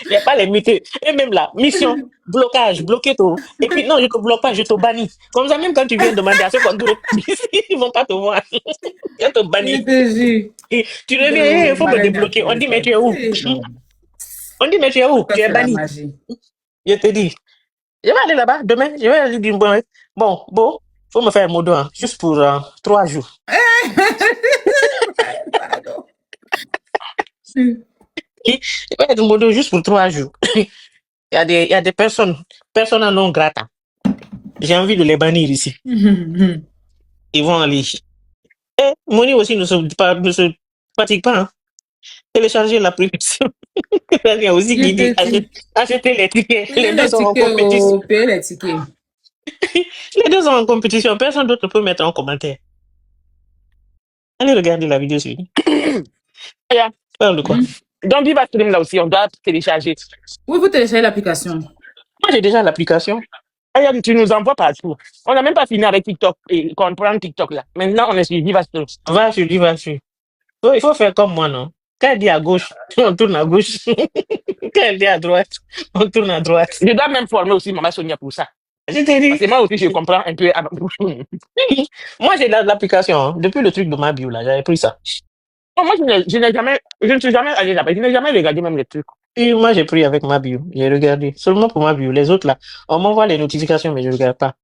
Il n'y a pas les mutés. Et même là, mission, blocage, bloquer tout. Et puis non, je ne te bloque pas, je te bannis. Comme ça, même quand tu viens demander à ceux qu'on doit, ils ne vont pas te voir. Je te bannis. Et tu reviens, il faut me débloquer. On dit, mais tu es où? On dit, mais tu es où? Tu es banni. Je te dis, je vais aller là-bas demain. Je vais aller dire, bon, il faut me faire un modo, hein, juste pour 3 jours. Pardon. Je vais être modo juste pour 3 jours. Il y a des personnes non grata. J'ai envie de les bannir ici. Ils vont aller. Et Moni aussi ne se fatigue pas. Hein. Télécharger l'application. Il y a aussi qui dit acheter les tickets. Les deux sont en compétition. Les tickets. Les deux sont en compétition. Personne d'autre ne peut mettre en commentaire. Allez regarder la vidéo sur Parle de quoi? Dans Viva Stream là aussi, on doit télécharger. Oui, vous téléchargez l'application. Moi, j'ai déjà l'application. Tu nous envoies partout. On n'a même pas fini avec TikTok et qu'on prend TikTok là. Maintenant, on est sur Viva Stream. Va sur. Il faut faire comme moi, non? Quand elle dit à gauche, on tourne à gauche. Quand elle dit à droite, on tourne à droite. Je dois même former aussi Maman Sonia pour ça. Je t'ai dit. Parce que moi aussi, je comprends un peu. Moi, j'ai l'application. Hein. Depuis le truc de ma bio, là, j'avais pris ça. Non, moi, je ne suis jamais allé là-bas. Je n'ai jamais regardé même les trucs. Et moi, j'ai pris avec ma bio. J'ai regardé. Seulement pour ma bio. Les autres, là, on m'envoie les notifications, mais je ne regarde pas.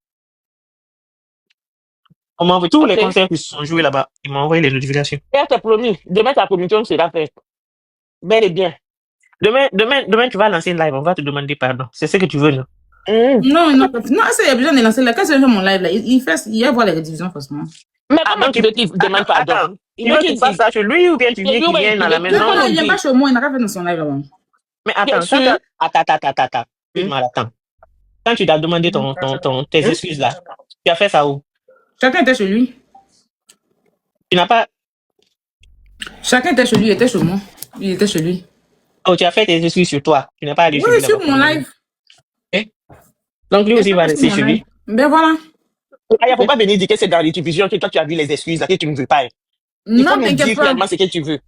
On m'envoie tous les concerts qui se sont joués là-bas. Ils m'ont envoyé les notifications. Et t'as promis. Demain, ta commission sera faite. Bel et bien. Demain, tu vas lancer une live. On va te demander pardon. C'est ce que tu veux, non? Non, ça, il y a besoin de lancer là. Quand je fais mon live, là, il y a voir les rediffusions, forcément. Mais comment tu veux qu'il demande pardon? Il veut qu'il fasse ça chez lui ou bien tu veux qu'il vienne à la maison? Non, il n'y a pas chez moi. Il n'a pas fait dans son live là-bas. Mais attends, Bien sûr. attends. Attends. Quand tu t'as demandé tes excuses là, tu as fait ça où? Chacun était chez lui. Tu n'as pas... Chacun était chez lui, il était chez moi. Il était chez lui. Oh, tu as fait tes excuses sur toi. Tu n'as pas allé chez lui. Oui, sur mon live. Okay. Donc lui aussi va rester chez lui. Ben voilà. Il ne faut pas venir dire que c'est dans les divisions que toi tu as vu les excuses là, que tu ne veux pas. Il faut nous dire clairement ce que tu veux.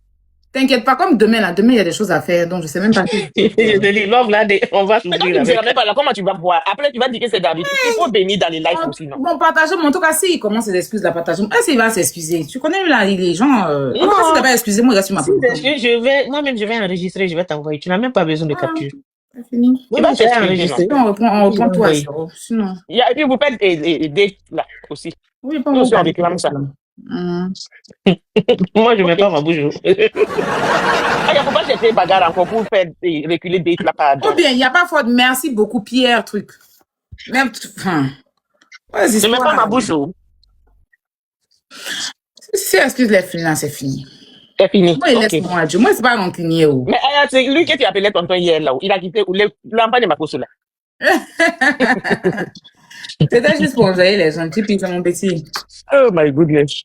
T'inquiète pas, comme demain, il y a des choses à faire, donc je sais même pas. Je te dis, l'homme là, on va s'ouvrir avec. Même pas là, comment tu vas voir? Après, tu vas dire que c'est dans les... Il faut venir dans les lives aussi, non? Bon, partager, en tout cas, s'il commence ses excuses, la partage. Est-ce qu'il va s'excuser? Tu connais là, les gens... Non, en tout cas, s'il n'a pas excusé, moi, il reste sur ma position. Moi-même, je vais enregistrer, je vais t'envoyer. Tu n'as même pas besoin de capture. C'est fini. Oui, je vais enregistrer. On reprend tout à zéro. Sinon... Et puis, vous faites des là aussi. Oui, pas on réclame ça. Moi, je ne mets pas ma bouche. Il ne faut pas chercher bagarre encore pour faire reculer des là par Ou bien, il n'y a pas faute. Merci beaucoup, Pierre, truc. Même, enfin... Je ne mets pas ma bouche. Si excuse les filles, c'est fini. C'est fini. Moi, il laisse moi Dieu. Moi, c'est pas rancunier. Mais c'est lui que tu appelais tonton hier là. Il a quitté l'emploi de ma cause là. C'était juste pour envoyer les gens. Tu piques mon petit. Oh my goodness.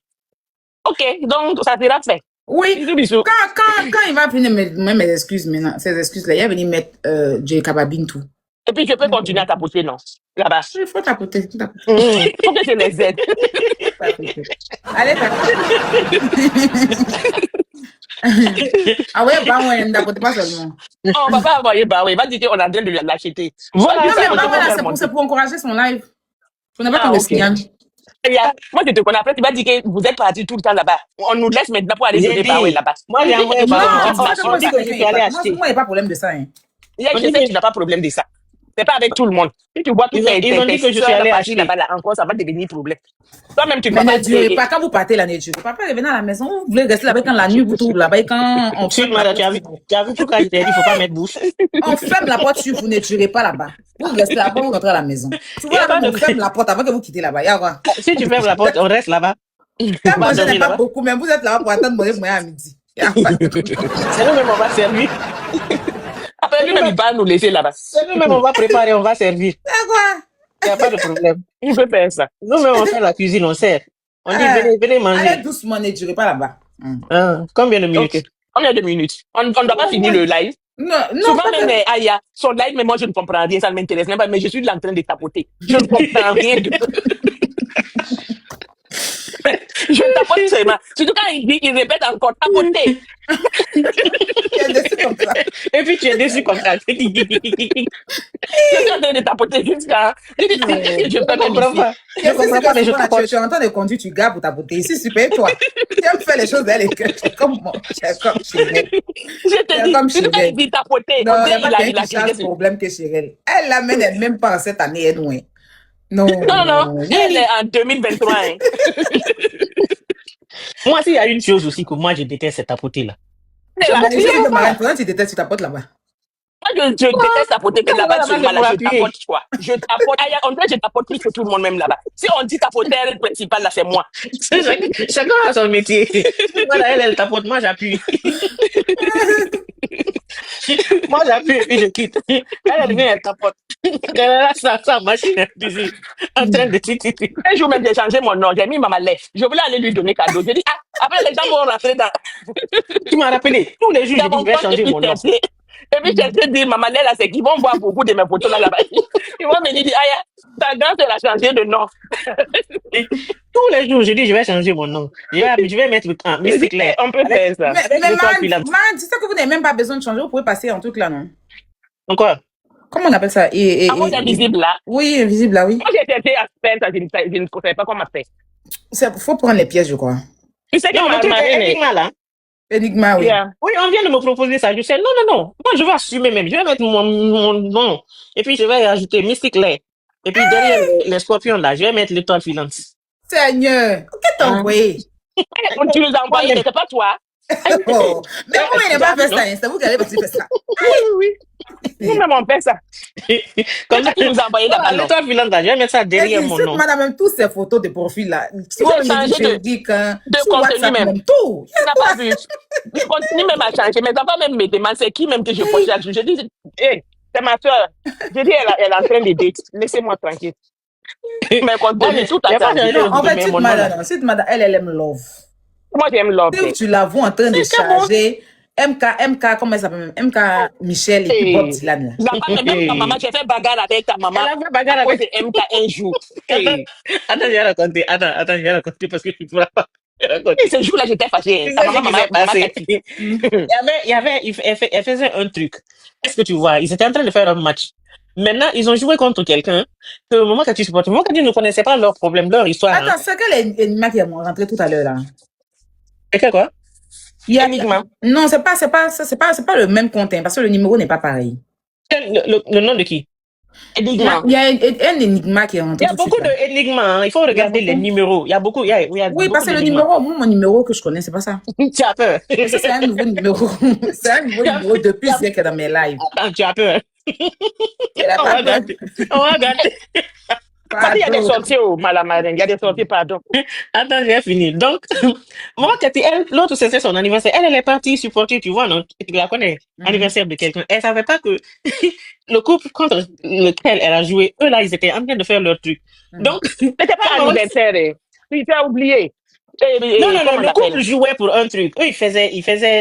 Ok, donc ça sera fait. Oui. Quand il va venir mettre mes excuses maintenant, ces excuses-là, il va venir mettre J. Kababine tout. Et puis je peux continuer à tapoter, non? Là-bas. Il faut tapoter. Il faut que je les aide. Allez, tapoter. Ah ouais, bah ouais, tapoter pas seulement. On va pas envoyer, bah ouais, il va dire qu'on est en train de l'acheter. Voilà, c'est pour encourager son live. On n'a pas comme le signal. Moi, je te connais. Après, tu vas dire que vous êtes partis tout le temps là-bas. On nous laisse maintenant pour aller donner Baoué là-bas. Moi, j'ai envoyé Baoué. Moi, il n'y a pas de problème de ça. Je sais que tu n'as pas de problème de ça. C'est pas avec tout le monde. Si tu vois que ils ont dit que je suis allé acheter là-bas, là, encore, ça va devenir problème. Toi-même, tu vas pas. Ne durez pas. Quand vous partez là, ne durez pas. Revenez à la maison. Vous voulez rester là-bas quand la nuit vous trouve là-bas. Quand on ferme la porte. Tu as vu pourquoi je t'ai dit, il ne faut pas mettre bouche. On ferme la porte sur vous, ne durez pas là-bas. Vous restez là-bas, vous rentrez à la maison. Tu vois, on ferme la porte avant que vous quittez là-bas. Si tu fermes la porte, on reste là-bas. Moi, je n'ai pas beaucoup, mais vous êtes là-bas pour attendre mon à midi. C'est nous-mêmes, on va servir. Après, lui-même, il va nous laisser là-bas. C'est nous-mêmes, on va préparer, on va servir. D'accord. Il n'y a pas de problème. Il peut faire ça. Nous-mêmes, on fait la cuisine, on sert. On dit, venez manger. Allez doucement, ne durez pas là-bas. Combien de minutes? Combien de minutes? On ne doit pas finir le live. Non, souvent même Aya, son live, mais moi je ne comprends rien, ça ne m'intéresse même pas, mais je suis là en train de tapoter. Je ne comprends rien de... Je tapote seulement. Surtout quand il dit, il répète encore tapoter. Et puis tu es déçu comme ça. Je suis en train de tapoter jusqu'à... Je comprends pas. Je comprends pas, mais je tapote. Tu es en train de conduire, tu gardes pour tapoter. Ici, super, toi. Tu aimes faire les choses avec les cœurs. Comme moi. Tu es comme Chirel. Je te dis, quand il dit tapoter, non, il n'y a pas de problème que Chirel. Elle l'amène elle-même pas cette année, elle, ouais. Non, elle est en 2023. Hein. Moi, s'il y a une chose aussi que moi, je déteste, c'est tapoter là. Tu détestes, tu tapotes là-bas. Moi, je déteste tapoter, mais là-bas, je tapote quoi. Je tapote. En vrai, je tapote plus que tout le monde, même là-bas. Si on dit tapoteur principal, là, c'est moi. Chacun a son métier. Voilà, elle tapote, moi, j'appuie. Moi, j'appuie et puis je quitte. Elle vient, elle tapote. Elle a sa machine est en train de titiller. Un jour même, j'ai changé mon nom. J'ai mis Maman Lèche. Je voulais aller lui donner cadeau. J'ai dit, après les gens vont rentrer dans... Tu m'as rappelé. Tous les jours, je dis, je vais changer mon nom. Et puis, j'ai dit, Maman Lèche, là, c'est qu'ils vont voir beaucoup de mes photos là-bas. Ils vont me dire, ta grande, elle a changé de nom. Tous les jours, je dis, je vais changer mon nom. Je vais mettre le temps. Mais c'est clair. On peut faire ça. Mais man, tu sais que vous n'avez même pas besoin de changer. Vous pouvez passer en truc là, non? Encore? Comment on appelle ça? C'est invisible là. Oui, invisible là, oui. Moi, j'ai cherché à faire ça, je ne savais pas comment faire. Il faut prendre les pièces, je crois. Tu sais que Enigma là. Enigma, oui. Yeah. Oui, on vient de me proposer ça. Je sais, non. Moi, je vais assumer même. Je vais mettre mon nom. Et puis, je vais ajouter Mystic Lair. Et puis, derrière les scorpions là, je vais mettre l'étoile filante. Seigneur, qu'est-ce que t'as envoyé? Tu nous as envoyé, c'est pas toi. Oh. Mais pourquoi il n'a pas fait ça? C'est vous qui avez faire ça. Oui. Nous-mêmes, on fait ça. Comme ça, qui nous a envoyé là-bas, non? toi, Philanda, je vais mettre ça derrière mon nom. Madame, même tous ces photos de profil là, sur J'ai changé juridique, de sur contenu WhatsApp même. même, tout. Tu n'as pas vu. Je continue même à changer. Mes enfants même me demandent c'est qui même que je poste chaque jour. Je dis, hey, c'est ma soeur. Je dis, elle est en train de date. Laissez-moi tranquille. Mais contenu, tout a changé. Non, en fait, cette madame, elle aime love. Moi, j'aime love. Si tu la vois en train de charger, MK, comment elle s'appelle même? MK Michel et puis Bob Dylan. Même ta maman, j'ai fait bagarre avec ta maman. Elle a fait bagarre avec MK un jour. Attends, j'ai raconté. Attends, j'ai raconté parce que tu ne pourras pas. Et ce jour-là, j'étais fâchée. Ta maman, elle faisait un truc. Est-ce que tu vois? Ils étaient en train de faire un match. Maintenant, ils ont joué contre quelqu'un que le moment que tu supportes, le moment que tu ne connaissais pas leurs problèmes, leur histoire. Attends, c'est quel Enigma qui est rentré tout à l'heure là? C'est quoi? Enigma. Non, c'est pas le même compte, hein, parce que le numéro n'est pas pareil. Le nom de qui? Enigma. Il y a un Enigma qui est rentré. Il y a beaucoup d'énigmas, hein. Il faut regarder les numéros. Il y a beaucoup. Oui, parce que le numéro, mon numéro que je connais, c'est pas ça. Tu as peur. Ça, c'est un nouveau numéro. C'est un nouveau numéro depuis que dans mes lives. Attends, tu as peur. On va regarder. Il y a des sorties au Malamarin, il y a des sorties, pardon. Attends, j'ai fini. Donc, moi, Cathy, l'autre, c'était son anniversaire. Elle est partie supporter, tu vois, non? Tu la connais, anniversaire de quelqu'un. Elle savait pas que le couple contre lequel elle a joué, eux, là, ils étaient en train de faire leur truc. Donc, c'était pas l'anniversaire, tu as oublié. Non, le couple jouait pour un truc. Eux, ils faisaient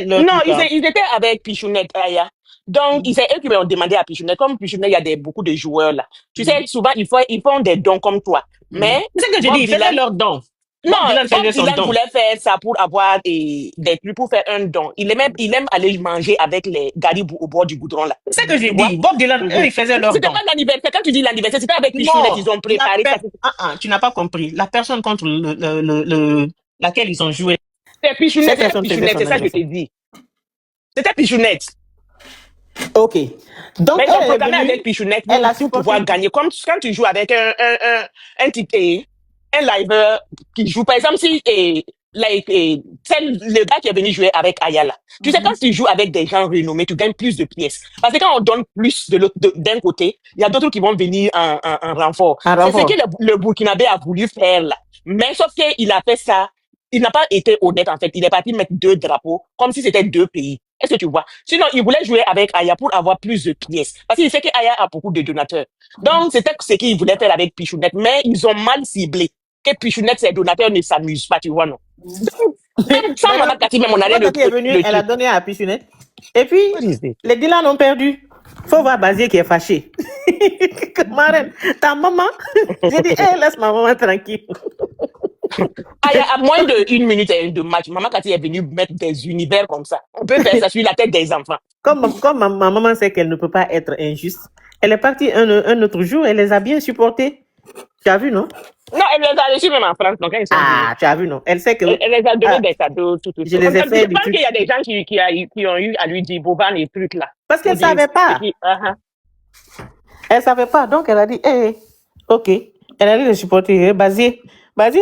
leur non, truc. ils étaient avec Pichounette, Aya. Donc, c'est eux qui m'ont demandé à Pichounette. Comme Pichounette, il y a beaucoup de joueurs là. Tu sais, souvent, ils font des dons comme toi. Mais, c'est ce que je dis, ils faisaient leurs dons. Non, Dylan voulait faire ça pour avoir des trucs, pour faire un don. Il aime aller manger avec les garibous au bord du goudron là. C'est ce que j'ai dit. Bob Dylan, eux, ils faisaient leur don. C'était pas l'anniversaire. Quand tu dis l'anniversaire, c'était avec Pichounette, ils ont préparé ça. Tu n'as pas compris. La personne contre laquelle ils ont joué. C'est Pichounette, c'est ça que je t'ai dit. C'était Pichounette. Ok. Donc, mais ils ont programmé avec Pichounette pour pouvoir gagner. Comme quand tu joues avec un ticket, un live qui joue, par exemple, si c'est le gars qui est venu jouer avec Ayala. Tu sais, quand tu joues avec des gens renommés, tu gagnes plus de pièces. Parce que quand on donne plus d'un côté, il y a d'autres qui vont venir en renfort. C'est ce que le Burkinabé a voulu faire là. Mais sauf qu'il a fait ça, il n'a pas été honnête en fait. Il est parti mettre 2 drapeaux, comme si c'était 2 pays. Est-ce que tu vois? Sinon, il voulait jouer avec Aya pour avoir plus de pièces. Parce qu'il sait que Aya a beaucoup de donateurs. Donc, c'était ce qu'il voulait faire avec Pichounette. Mais ils ont mal ciblé. Que Pichounette, ses donateurs ne s'amusent pas, tu vois, non? Donc, sans Maman Cathy, même on allait le truc. Elle a donné à Pichounette. Et puis, les Dylan ont perdu. Faut voir Bazier qui est fâché. Marraine, ta maman, j'ai dit, laisse ma maman tranquille. À moins de 1 minute de match, Maman Cathy est venue mettre des univers comme ça. On peut faire ça sur la tête des enfants. Comme ma maman sait qu'elle ne peut pas être injuste, elle est partie un autre jour, elle les a bien supportés. Tu as vu, non? Non, elle les a reçus même en France. Donc tu as vu, non? Elle sait que... Elle les a donné des cadeaux, tout. Je les ai fait. Je pense qu'il y a des gens qui ont eu à lui dire, Boban, les trucs là. Parce qu'elle ne savait pas. Elle ne savait pas. Donc, elle a dit, ok. Elle a dit de supporter. Bazier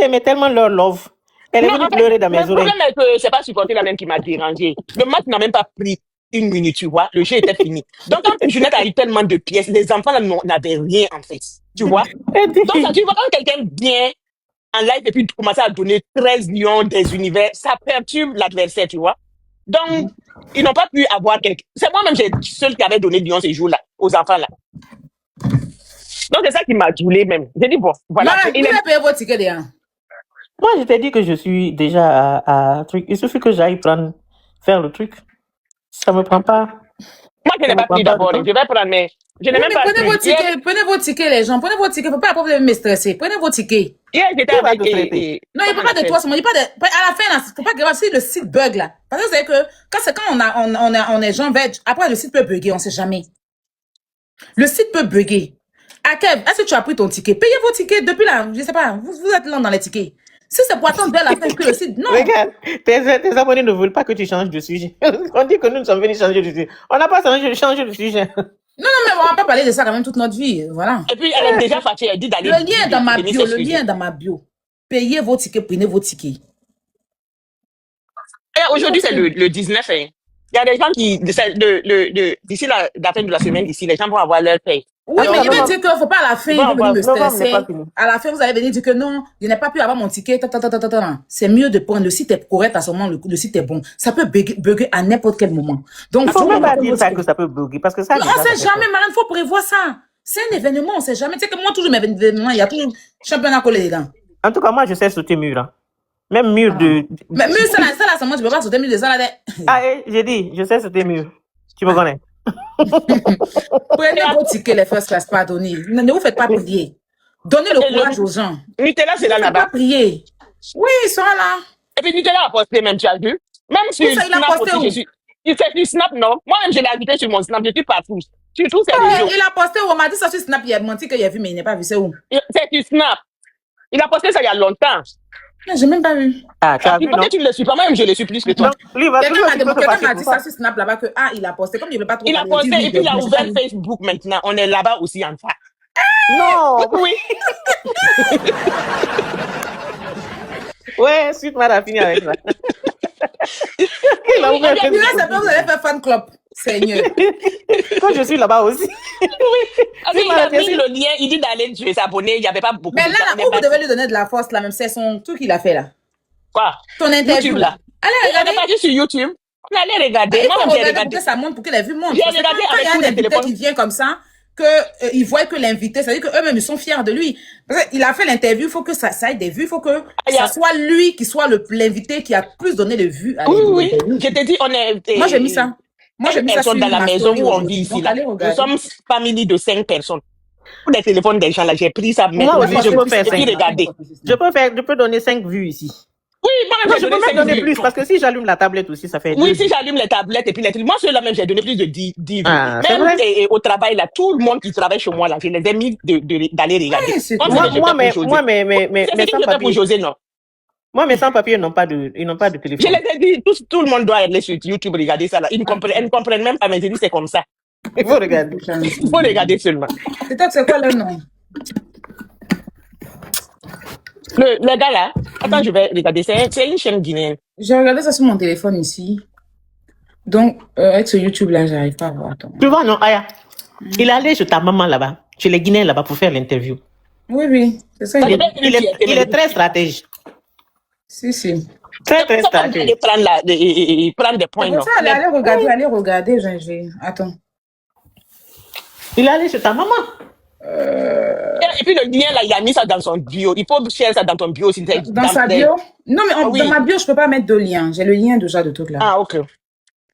aimait tellement leur love. Elle est venue pleurer dans mes oreilles. Le problème est que c'est pas supporter la même qui m'a dérangé. Le match n'a même pas pris 1 minute, tu vois. Le jeu était fini. Donc, quand Junette a eu tellement de pièces, les enfants n'avaient rien, en fait. Tu vois? Donc, tu vois, quand quelqu'un vient en live et puis commencer à donner 13 lions des univers, ça perturbe l'adversaire, tu vois? Donc, ils n'ont pas pu avoir quelqu'un. C'est moi-même seul qui avait donné lions ces jours-là, aux enfants, là. Donc, c'est ça qui m'a doulé même. J'ai dit, bon, voilà. Il a payé vos tickets déjà. Moi, je t'ai dit que je suis déjà à truc. Il suffit que j'aille faire le truc. Ça me prend pas. Moi, je n'ai pas pris d'abord. Je vais prendre, mais je n'ai même pas pris. Prenez vos tickets, les gens. Prenez vos tickets. Faut pas me stresser. Prenez vos tickets. J'étais avec non, il ne parle pas de toi. Il parle de... À la fin, là, faut pas grave si le site bug là. Parce que vous savez que quand on est gens veg, après le site peut bugger, on ne sait jamais. Le site peut bugger. Akev, est-ce que tu as pris ton ticket? Payez vos tickets depuis là. Je ne sais pas. Vous êtes là dans les tickets. Si c'est pour attendre dès la fin que le site... Non. Regarde, tes abonnés ne veulent pas que tu changes de sujet. On dit que nous sommes venus changer de sujet. On n'a pas changé de sujet. Non, mais on va pas parler de ça quand même toute notre vie. Voilà. Et puis, elle est déjà fâchée. Elle dit d'aller... Le lien dans ma bio. Payez vos tickets, prenez vos tickets. Et aujourd'hui, c'est le 19. Hein. Il y a des gens qui, d'ici la fin de la semaine, ici, les gens vont avoir leur paye. Oui, Alors, mais il veut novembre- dire qu'il ne faut pas à la fin, il veut venir me novembre n'est pas stresser. fini. À la fin, vous allez venir dire que non, je n'ai pas pu avoir mon ticket. C'est mieux de prendre le site est correct à ce moment, le site est bon. Ça peut bugger à n'importe quel moment. Donc, Il faut même pas dire ça que ça peut bugger parce que ça. Non, on ne sait jamais, Marine, il faut prévoir ça. C'est un événement, on ne sait jamais. Tu sais que moi, toujours mes événements, il y a toujours championnat collé dedans. En tout cas, moi, je sais sauter mur. Hein. Même mur de. Mais mur, ça là, seulement, tu ne peux pas sauter mur de ça là. Ah, j'ai dit, je sais sauter mur. Tu me connais? Prenez vos tickets, les first class, pardonnez. Ne vous faites pas prier. Donnez le courage aux gens. Nutella, c'est là Ne faites pas là-bas. prier. Oui, ils sont là. Et puis Nutella a posté même, tu as vu? Même sur Où ça, il a Snap posté aussi, où? je suis. Il fait du Snap, non? Moi-même, je l'ai invité sur mon Snap, je suis partout. Sur tous ces réseaux. Il a posté où? On m'a dit ça sur Snap, il a menti qu'il a vu, mais il n'a pas vu. C'est où? C'est du Snap. Il a posté ça il y a longtemps. Non, j'ai même pas vu. Ah, tu as vu, non? Peut-être que tu ne le suis pas, moi-même, je le suis plus que toi. Donc, lui, il va toujours Quelqu'un m'a dit ça sur Snap là-bas que il a posté. Comme il ne veut pas trop Il a parler, posté dit, et puis il a mais ouvert j'ai pas vu. Facebook maintenant. On est là-bas aussi en face. Non! Oui. Ouais, suite, on a fini avec ça. Il a ouvert Et puis là, Facebook. c'est pas vous allez faire fan club. Seigneur. Quand je suis là-bas aussi. Ah, mais il a mis le lien, il dit d'aller s'abonner, il n'y avait pas beaucoup Mais de temps, là, on est où vous parti. devez lui donner de la force là, même c'est son truc qu'il a fait là. Quoi? Ton interview YouTube, là. Allez On regarder. est parti sur YouTube. On allait regarder. Il faut Moi-même, j'ai regarder pour regardé. que ça monte, pour que les vues montent. J'ai Parce que regardé quand il y avec a tous un les invité téléphones. qui vient comme ça, qu'ils voient que l'invité, ça veut dire qu'eux-mêmes, ils sont fiers de lui. Parce qu'il a fait l'interview, il faut que ça ait des vues, il faut que ça soit lui qui soit l'invité qui a plus donné de vues à Oui. Je t'ai dit, on est. Moi, j'ai mis ça. Moi, j'ai mis ça sur dans la ma maison story où on aujourd'hui. vit ici. Donc, Là. allez Nous regarder. sommes famille de 5 personnes. Pour les téléphones des gens, là, j'ai pris ça. Moi aussi, je peux faire et puis 5. regarder. Je peux donner 5 vues ici. Oui, moi, Non, j'ai je peux donné même 5 donner vues. plus parce que si j'allume la tablette aussi, ça fait. Oui, 2 si j'allume les tablettes et puis les trucs. Moi, ceux-là même, j'ai donné plus de 10 vues. Ah, c'est Même vrai? et au travail, là, tout le monde qui travaille chez moi, là, je les ai mis d'aller regarder. Ouais, c'est Comme tout. c'est que je fais pour José. mais C'est ce sans que je fais pour papier. José, non. Moi, mes sans-papiers, ils n'ont pas de Je téléphone. les ai dit, tout le monde doit aller sur YouTube regarder ça là. Ils ne comprennent même pas, mais j'ai dit c'est comme ça. Il faut regarder. Il faut regarder seulement. C'est quoi le nom? Le gars là, attends, je vais regarder. C'est une chaîne guinéenne. J'ai regardé ça sur mon téléphone ici. Donc, avec ce YouTube là, j'arrive pas à voir. Attends. Tu vois, non, Aya? Il est allé chez ta maman là-bas, chez les Guinéens là-bas pour faire l'interview. Oui, c'est ça. Il est très stratège. Si. Très, très Il stratège. prendre des points, C'est non. pour ça, allez regarder. Attends. Il est allé chez ta maman. Et puis le lien là, il a mis ça dans son bio. Il faut share ça dans ton bio. Si Dans sa bio? Non, mais oui. dans ma bio, je peux pas mettre de lien. J'ai le lien déjà de tout là. Ah, ok.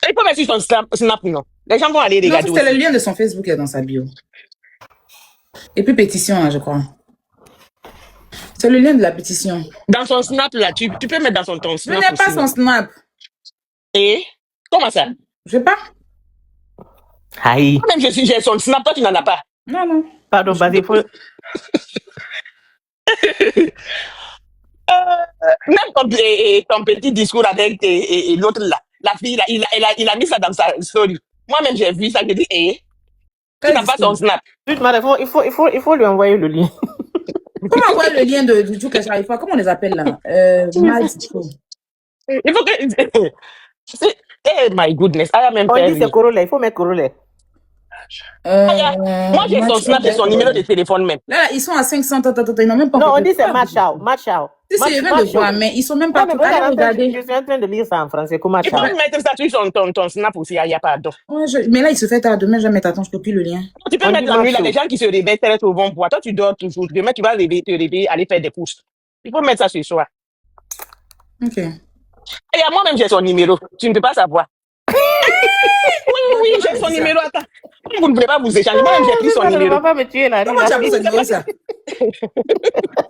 Il faut mettre sur son snap, non. Les gens vont aller Non, regarder c'est aussi. le lien de son Facebook qui est dans sa bio. Et puis pétition là, je crois. C'est le lien de la pétition. Dans son snap là, tu peux mettre dans ton Je snap n'ai pas aussi, son non. snap. Et comment ça? Je sais pas. Aïe. Même j'ai son snap, toi tu n'en as pas. Non. Pardon, Basé, il faut. Même ton petit discours avec l'autre là, la fille là, il a mis ça dans sa story. Moi-même j'ai vu ça, j'ai dit, tu n'as pas son snap. Il faut lui envoyer le lien. Comment envoyer le lien du truc que j'arrive pas? Comment on les appelle là? Madisco. Il faut que. Oh my goodness, I am même On dit perdu. c'est Corolla, il faut mettre Corolla. Moi j'ai son snap et son numéro de téléphone même. Là, ils sont à 500, ils n'ont même pas. Non, on dit c'est match out. Si, je viens de voir, mais ils sont même pas. Allez regarder. Je suis en train de lire ça en français. Comment Il faut même mettre ça sur ton snap aussi, il n'y a pas d'eau. Ouais, mais là, il se fait tard. Demain, je vais mettre. Attends, je copie le lien. Tu peux mettre la nuit, là, les gens qui se réveillent très souvent pour toi, tu dors toujours. Demain, tu vas te réveiller, aller faire des courses. Il faut mettre ça ce soir. Ok. Et à moi-même, j'ai son numéro. Tu ne peux pas savoir. Oui, j'ai son numéro. Attends. Vous ne voulez pas vous échanger. Moi-même, j'ai pris son numéro. Ne va pas me tuer là. Comment tu as pris ce numéro, ça?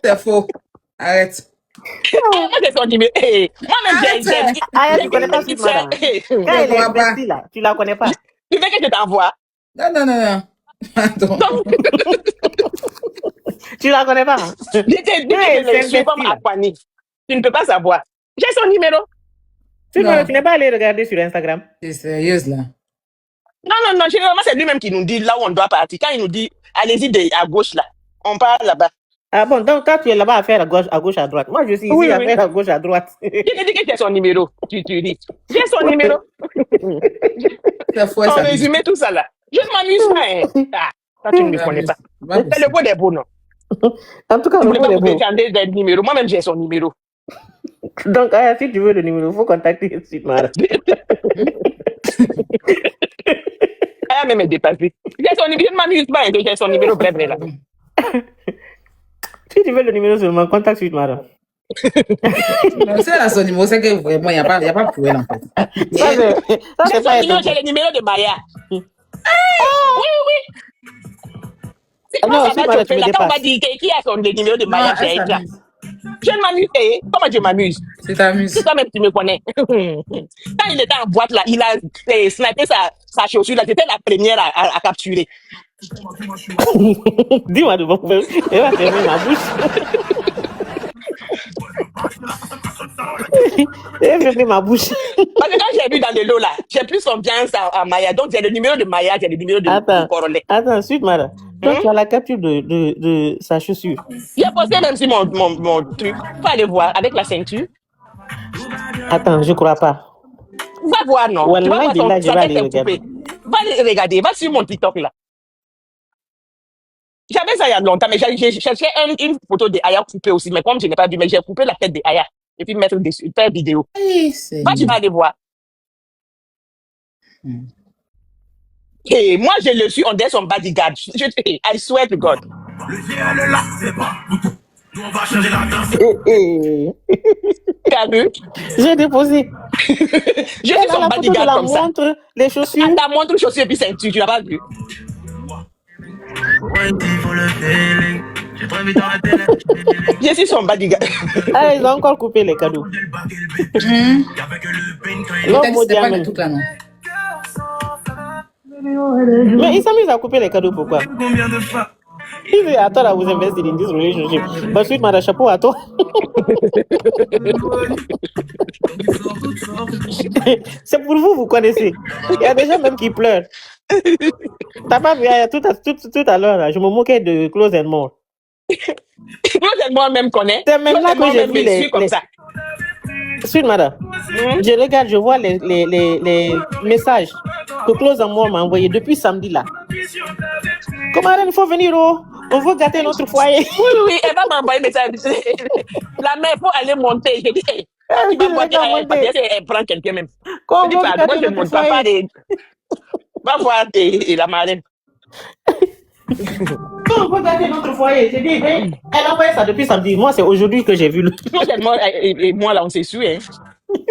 C'est faux. Arrête. Moi, j'ai son numéro. Moi-même, j'ai. Ah, tu connais pas cette madame. Quand elle est investie là, tu la connais pas. Tu veux que je t'envoie? Non. Attends. Tu la connais pas. Je t'ai dit que je suis comme Aquani. Tu ne peux pas savoir. J'ai son numéro. Tu n'es pas allé regarder sur Instagram. C'est sérieuse là. Non. Généralement, c'est lui-même qui nous dit là où on doit partir. Quand il nous dit, allez-y à gauche là, on part là-bas. Ah bon, donc toi, tu es là-bas à faire à gauche, à droite. Moi, je suis ici Oui, à oui. faire à gauche, à droite. Je te dis que j'ai son numéro. Tu dis. J'ai son numéro. Ça faut En ça. résumé, tout ça là. Je ne m'amuse pas. Hein. Ah, toi, tu ne me connais pas. C'est le beau des beaux, non? En tout cas, Vous le voulez beau pas est vous beau. échanger des numéros. Moi-même, j'ai son numéro. Donc, si tu veux le numéro, il faut contacter Sweet Mara. Elle même est dépassée. J'ai son numéro. Je ne m'amuse pas. Hein, que j'ai son numéro. Bref, là. Si tu veux le numéro seulement, contacte Sweet Mara. C'est là son numéro, c'est que vraiment, il n'y a pas pour elle en fait. Ça, c'est pas J'ai le numéro de Maya. Oui. C'est non, quoi ça Sweet va Mara, te tu faire? me Là, quand on va dépasses. dire qui a son numéro de Maya, Non, elle j'ai ça. s'amuse. Je ne m'amuse. Comment je m'amuse? Tu t'amuses. Toi-même, tu me connais. Quand il était en boîte, là, il a snipé sa chaussure. Là, j'étais la première à capturer. Dis-moi de bon peu. Elle va fermer ma bouche. Elle va fermer ma bouche. Parce que quand j'ai vu dans le lot, là, j'ai plus confiance à Maya. Donc, j'ai le numéro de Maya, j'ai le numéro de Corolet. Attends, Sweet Mara. Donc, tu as la capture de sa chaussure. Il a posté même sur mon truc. Faut aller voir avec la ceinture. Attends, je crois pas. Va voir, non. Ouais, Tu vas là, voir je vais aller regarder. Va aller regarder. Va sur mon TikTok, là. J'avais ça il y a longtemps, mais j'ai cherché une photo de Aya coupée aussi. Mais comme je n'ai pas vu, mais j'ai coupé la tête de Aya. Et puis mettre des super vidéos. Va, tu vas aller voir. Et moi, je le suis, on est son bodyguard. I swear to God. Le ciel est là, c'est pas tout. Nous, on va changer la danse. Tu as vu? J'ai déposé. Je suis son la photo de bodyguard la comme ça. montre, les chaussures. Ta montre, chaussures et puis ceinture, tu n'as pas vu? Ouais, il faut le feeling. J'ai trop envie d'arrêter les Je suis son bodyguard. Ah, ils ont encore coupé les cadeaux. Peut-être c'était pas le truc là, non? Mais ils s'amusent à couper les cadeaux, pourquoi? Combien de fois? If I thought I was invested in this relationship, but Sweet Mara, chapeau à toi. C'est pour vous, vous connaissez. Il y a des gens même qui pleurent. T'as pas vu, tout à l'heure, là, je me moquais de Close and More. Close and More même connaît. C'est même là que j'ai vu les... comme ça. Sweet Mara, je regarde, je vois les messages que Close and More m'a envoyés depuis samedi là. Comment il faut venir, oh? On veut gâter notre foyer. Oui, elle va m'envoyer des messages. La mère, il faut aller monter. Je dis, hey, tu vas voir elle prend quelqu'un même. Comment je dis, moi, je ne monte pas. Va voir la marraine. On veut gâter notre foyer. Je dis, elle a envoyé ça depuis samedi. Moi, c'est aujourd'hui que j'ai vu le. Et moi, là, on s'est su, hein.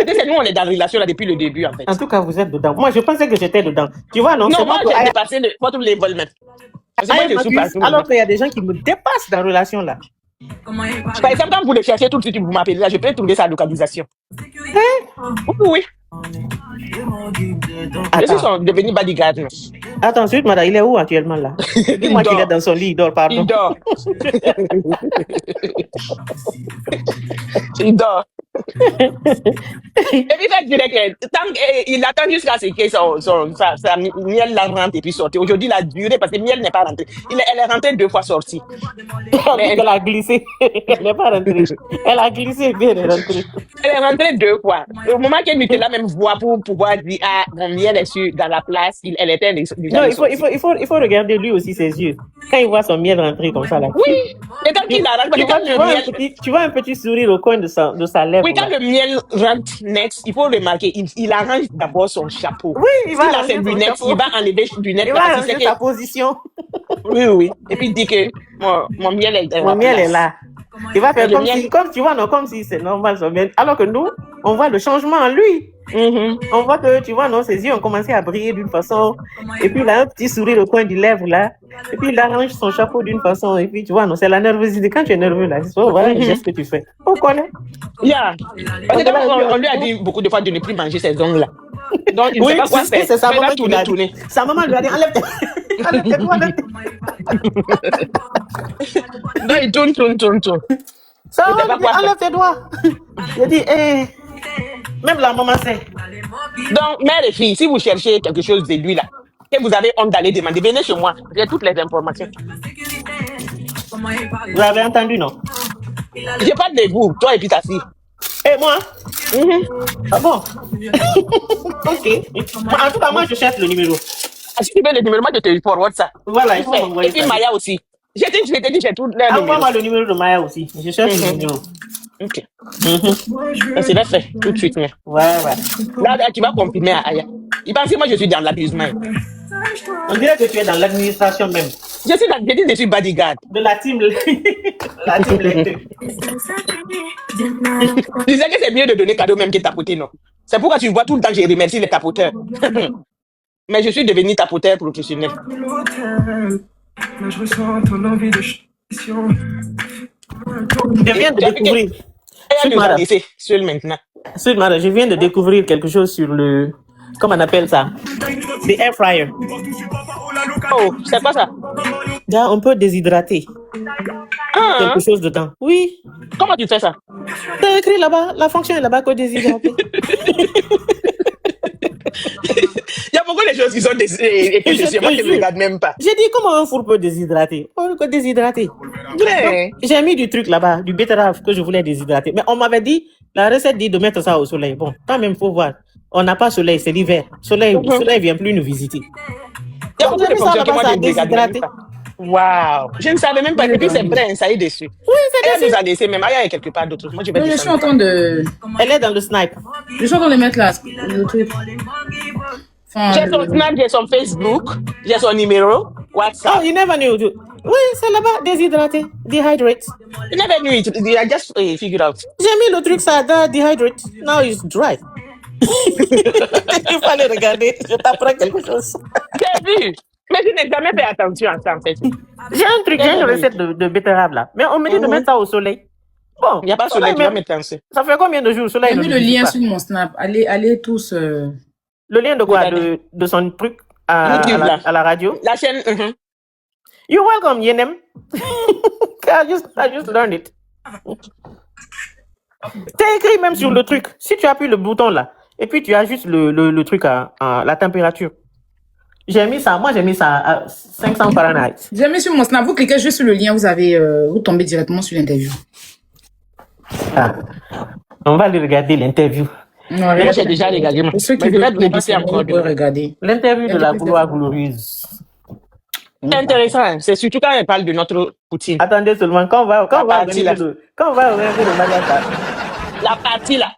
C'est nous, on est dans la relation là depuis le début, en fait. En tout cas, vous êtes dedans. Moi, je pensais que j'étais dedans. Tu vois, non? Non, moi, j'ai dépassé votre level même. Alors qu'il y a des gens qui me dépassent dans la relation là. Par exemple, quand vous le cherchez tout de suite, vous m'appelez là, je peux trouver sa localisation. Oui. Je suis devenu bodyguard. Attends, Sweet Mara, il est où actuellement là? Dis-moi qu'il est dans son lit, il dort, pardon. Il dort. Il dort. Et puis, je dirais que il attend jusqu'à ce que sa miel la rentre et puis sortir. Aujourd'hui, il a duré parce que miel n'est pas rentrée. Elle est rentrée 2 fois sortie. Mais elle a glissé. Elle n'est pas rentrée. Elle a glissé et puis elle est rentrée. Elle est rentrée 2 fois. Au moment qu'elle était là, même voix pour pouvoir dire, ah, mon miel est dans la place, elle était déjà. Non, il faut regarder lui aussi ses yeux. Quand il voit son miel rentrer comme ça là. Oui. Et tant qu'il arrange, tu vois un petit sourire au coin de sa lèvre. Oui, quand le miel rentre net, il faut remarquer, il arrange d'abord son chapeau. Oui, il va enlever ses lunettes, il va enlever ses lunettes. Il va arranger sa position. Oui. Et puis il dit que mon miel est là. Il va faire comme tu vois, non, comme si c'est normal son miel. Alors que nous, on voit le changement en lui. On voit que, tu vois, non, ses yeux ont commencé à briller d'une façon. Et puis il a un petit sourire au coin du lèvre là. Et puis il arrange son chapeau d'une façon. Et puis tu vois, non, c'est la nervosité. Quand tu es nerveux là, voilà le geste que tu fais. On connaît. Parce que on lui a dit beaucoup de fois de ne plus manger ces ongles là. Donc il ne sait pas quoi faire. C'est sa maman qui l'a dit. Sa maman lui a dit enlève tes doigts. Non, il tourne. Ça va, enlève tes doigts. Il dit, même la maman sait. Donc, mère et fille, si vous cherchez quelque chose de lui là, que vous avez honte d'aller demander, venez chez moi. J'ai toutes les informations. Vous avez entendu, non? Je parle de vous, toi et puis ta fille. Et moi? Mhm. Ah bon? Ok. En tout cas, moi, je cherche le numéro. Ah, si tu veux le numéro, moi je te forward ça. Voilà, il faut m'envoyer Et puis ça. Maya aussi. Je t'ai dit, j'ai tout leur numéro. Envoie-moi le numéro de Maya aussi. Je cherche le numéro. Ok. C'est là fait, tout de suite. Mais. Ouais. Là, tu vas confirmer à Aya. Il pense que moi je suis dans l'abusement. On dirait que tu es dans l'administration même. Je suis bodyguard. De la team. La team Lecteur. Tu disais que c'est mieux de donner cadeau même que tapoter, non? C'est pourquoi tu vois tout le temps que je remercie les tapoteurs. Mais je suis devenu tapoteur professionnel. Je viens de découvrir. Seul maintenant. Je viens de découvrir quelque chose sur le. Comment on appelle ça? The air fryer. Oh, c'est quoi ça? Là, on peut déshydrater quelque chose dedans. Oui. Comment tu fais ça? C'est écrit là-bas. La fonction est là-bas que déshydrater. Il y a beaucoup de choses qui sont écrites dessus. Moi, je ne regarde même pas. J'ai dit comment un four peut déshydrater. On peut déshydrater. Ouais. J'ai mis du truc là-bas, du betterave que je voulais déshydrater. Mais on m'avait dit, la recette dit de mettre ça au soleil. Bon, quand même, il faut voir. On n'a pas soleil, c'est l'hiver. Soleil ne vient plus nous visiter. Il y a beaucoup de fonctions que moi, je ne regarde même pas. Waouh, je ne savais même pas. Et puis c'est prêt, ça y est dessus. Oui, c'est dessus. Elle nous a laissé, même Aya est quelque part d'autre. Moi, je vais je suis en train de. Elle est dans le snipe. Je suis en train de les mettre là. Le truc. Enfin, j'ai son Snap, j'ai son Facebook, j'ai son numéro, WhatsApp. Oh, you never knew. Oui, c'est là-bas, déshydraté, dehydrate. You never knew it. I just figured out. J'ai mis le truc ça, dehydrate. Now it's dry. Il fallait regarder. Je t'apprends quelque chose. J'ai vu. Mais je n'ai jamais fait attention à ça, en fait. J'ai un truc, j'ai une recette de betterave là. Mais on me dit de mettre ça au soleil. Bon. Il n'y a pas de soleil, tu vas mettre ça. Ça fait combien de jours le soleil? J'ai mis le lien sur mon Snap. Allez tous. Le lien de quoi? De son truc à la radio? La chaîne. You're welcome, Yenem. I just learned it. C'est écrit même sur le truc. Si tu appuies le bouton là, et puis tu ajustes le truc à la température. J'ai mis ça, moi j'ai mis ça à 500 Fahrenheit. J'ai mis sur mon Snap, vous cliquez juste sur le lien, vous tombez directement sur l'interview. Ah. On va aller regarder l'interview. Moi j'ai déjà regardé. Pour ceux qui veulent regarder. L'interview de la gloire glorieuse. C'est intéressant, c'est surtout quand elle parle de notre Poutine. Attendez seulement, quand on va organiser le mariage. La partie là.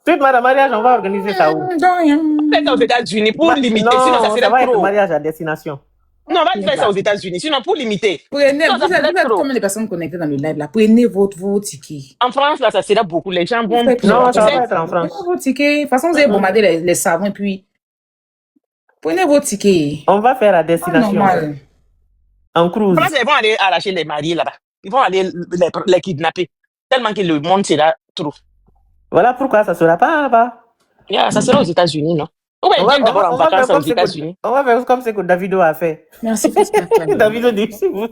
Suite madame mariage, on va organiser ça où? Peut-être aux États-Unis pour limiter, sinon ça serait trop. Mariage à destination. Non, on va faire ça aux États-Unis, sinon pour limiter. Prenez, vous êtes combien de personnes connectées dans le live là? Prenez vos tickets. En France, là, ça sera beaucoup. Les gens vont. Non, ça va être en France. Prenez vos tickets. De toute façon, vous allez bombarder les savons et puis. Prenez vos tickets. On va faire à destination. Normal. En cruise. En France, ils vont aller arracher les mariés là-bas. Ils vont aller les kidnapper. Tellement que le monde sera trop. Voilà pourquoi ça sera pas là-bas. Yeah, ça sera aux États-Unis, non? Ouais, on va d'abord en vacances aux États-Unis. On va faire comme ce que Davido a fait. Merci. Davido dit, si vous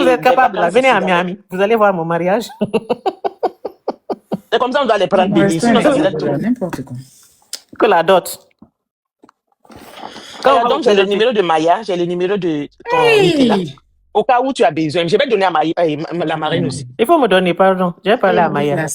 êtes capable, venez à Miami. Vous allez voir mon mariage. C'est comme ça on doit les prendre bébé. Sinon, ça serait trop. N'importe quoi. Que la dot. Donc, j'ai le numéro de Maya, j'ai le numéro de ton invité là. Au cas où tu as besoin, je vais donner à la marraine aussi. Il faut me donner, pardon. J'ai parlé à Maya.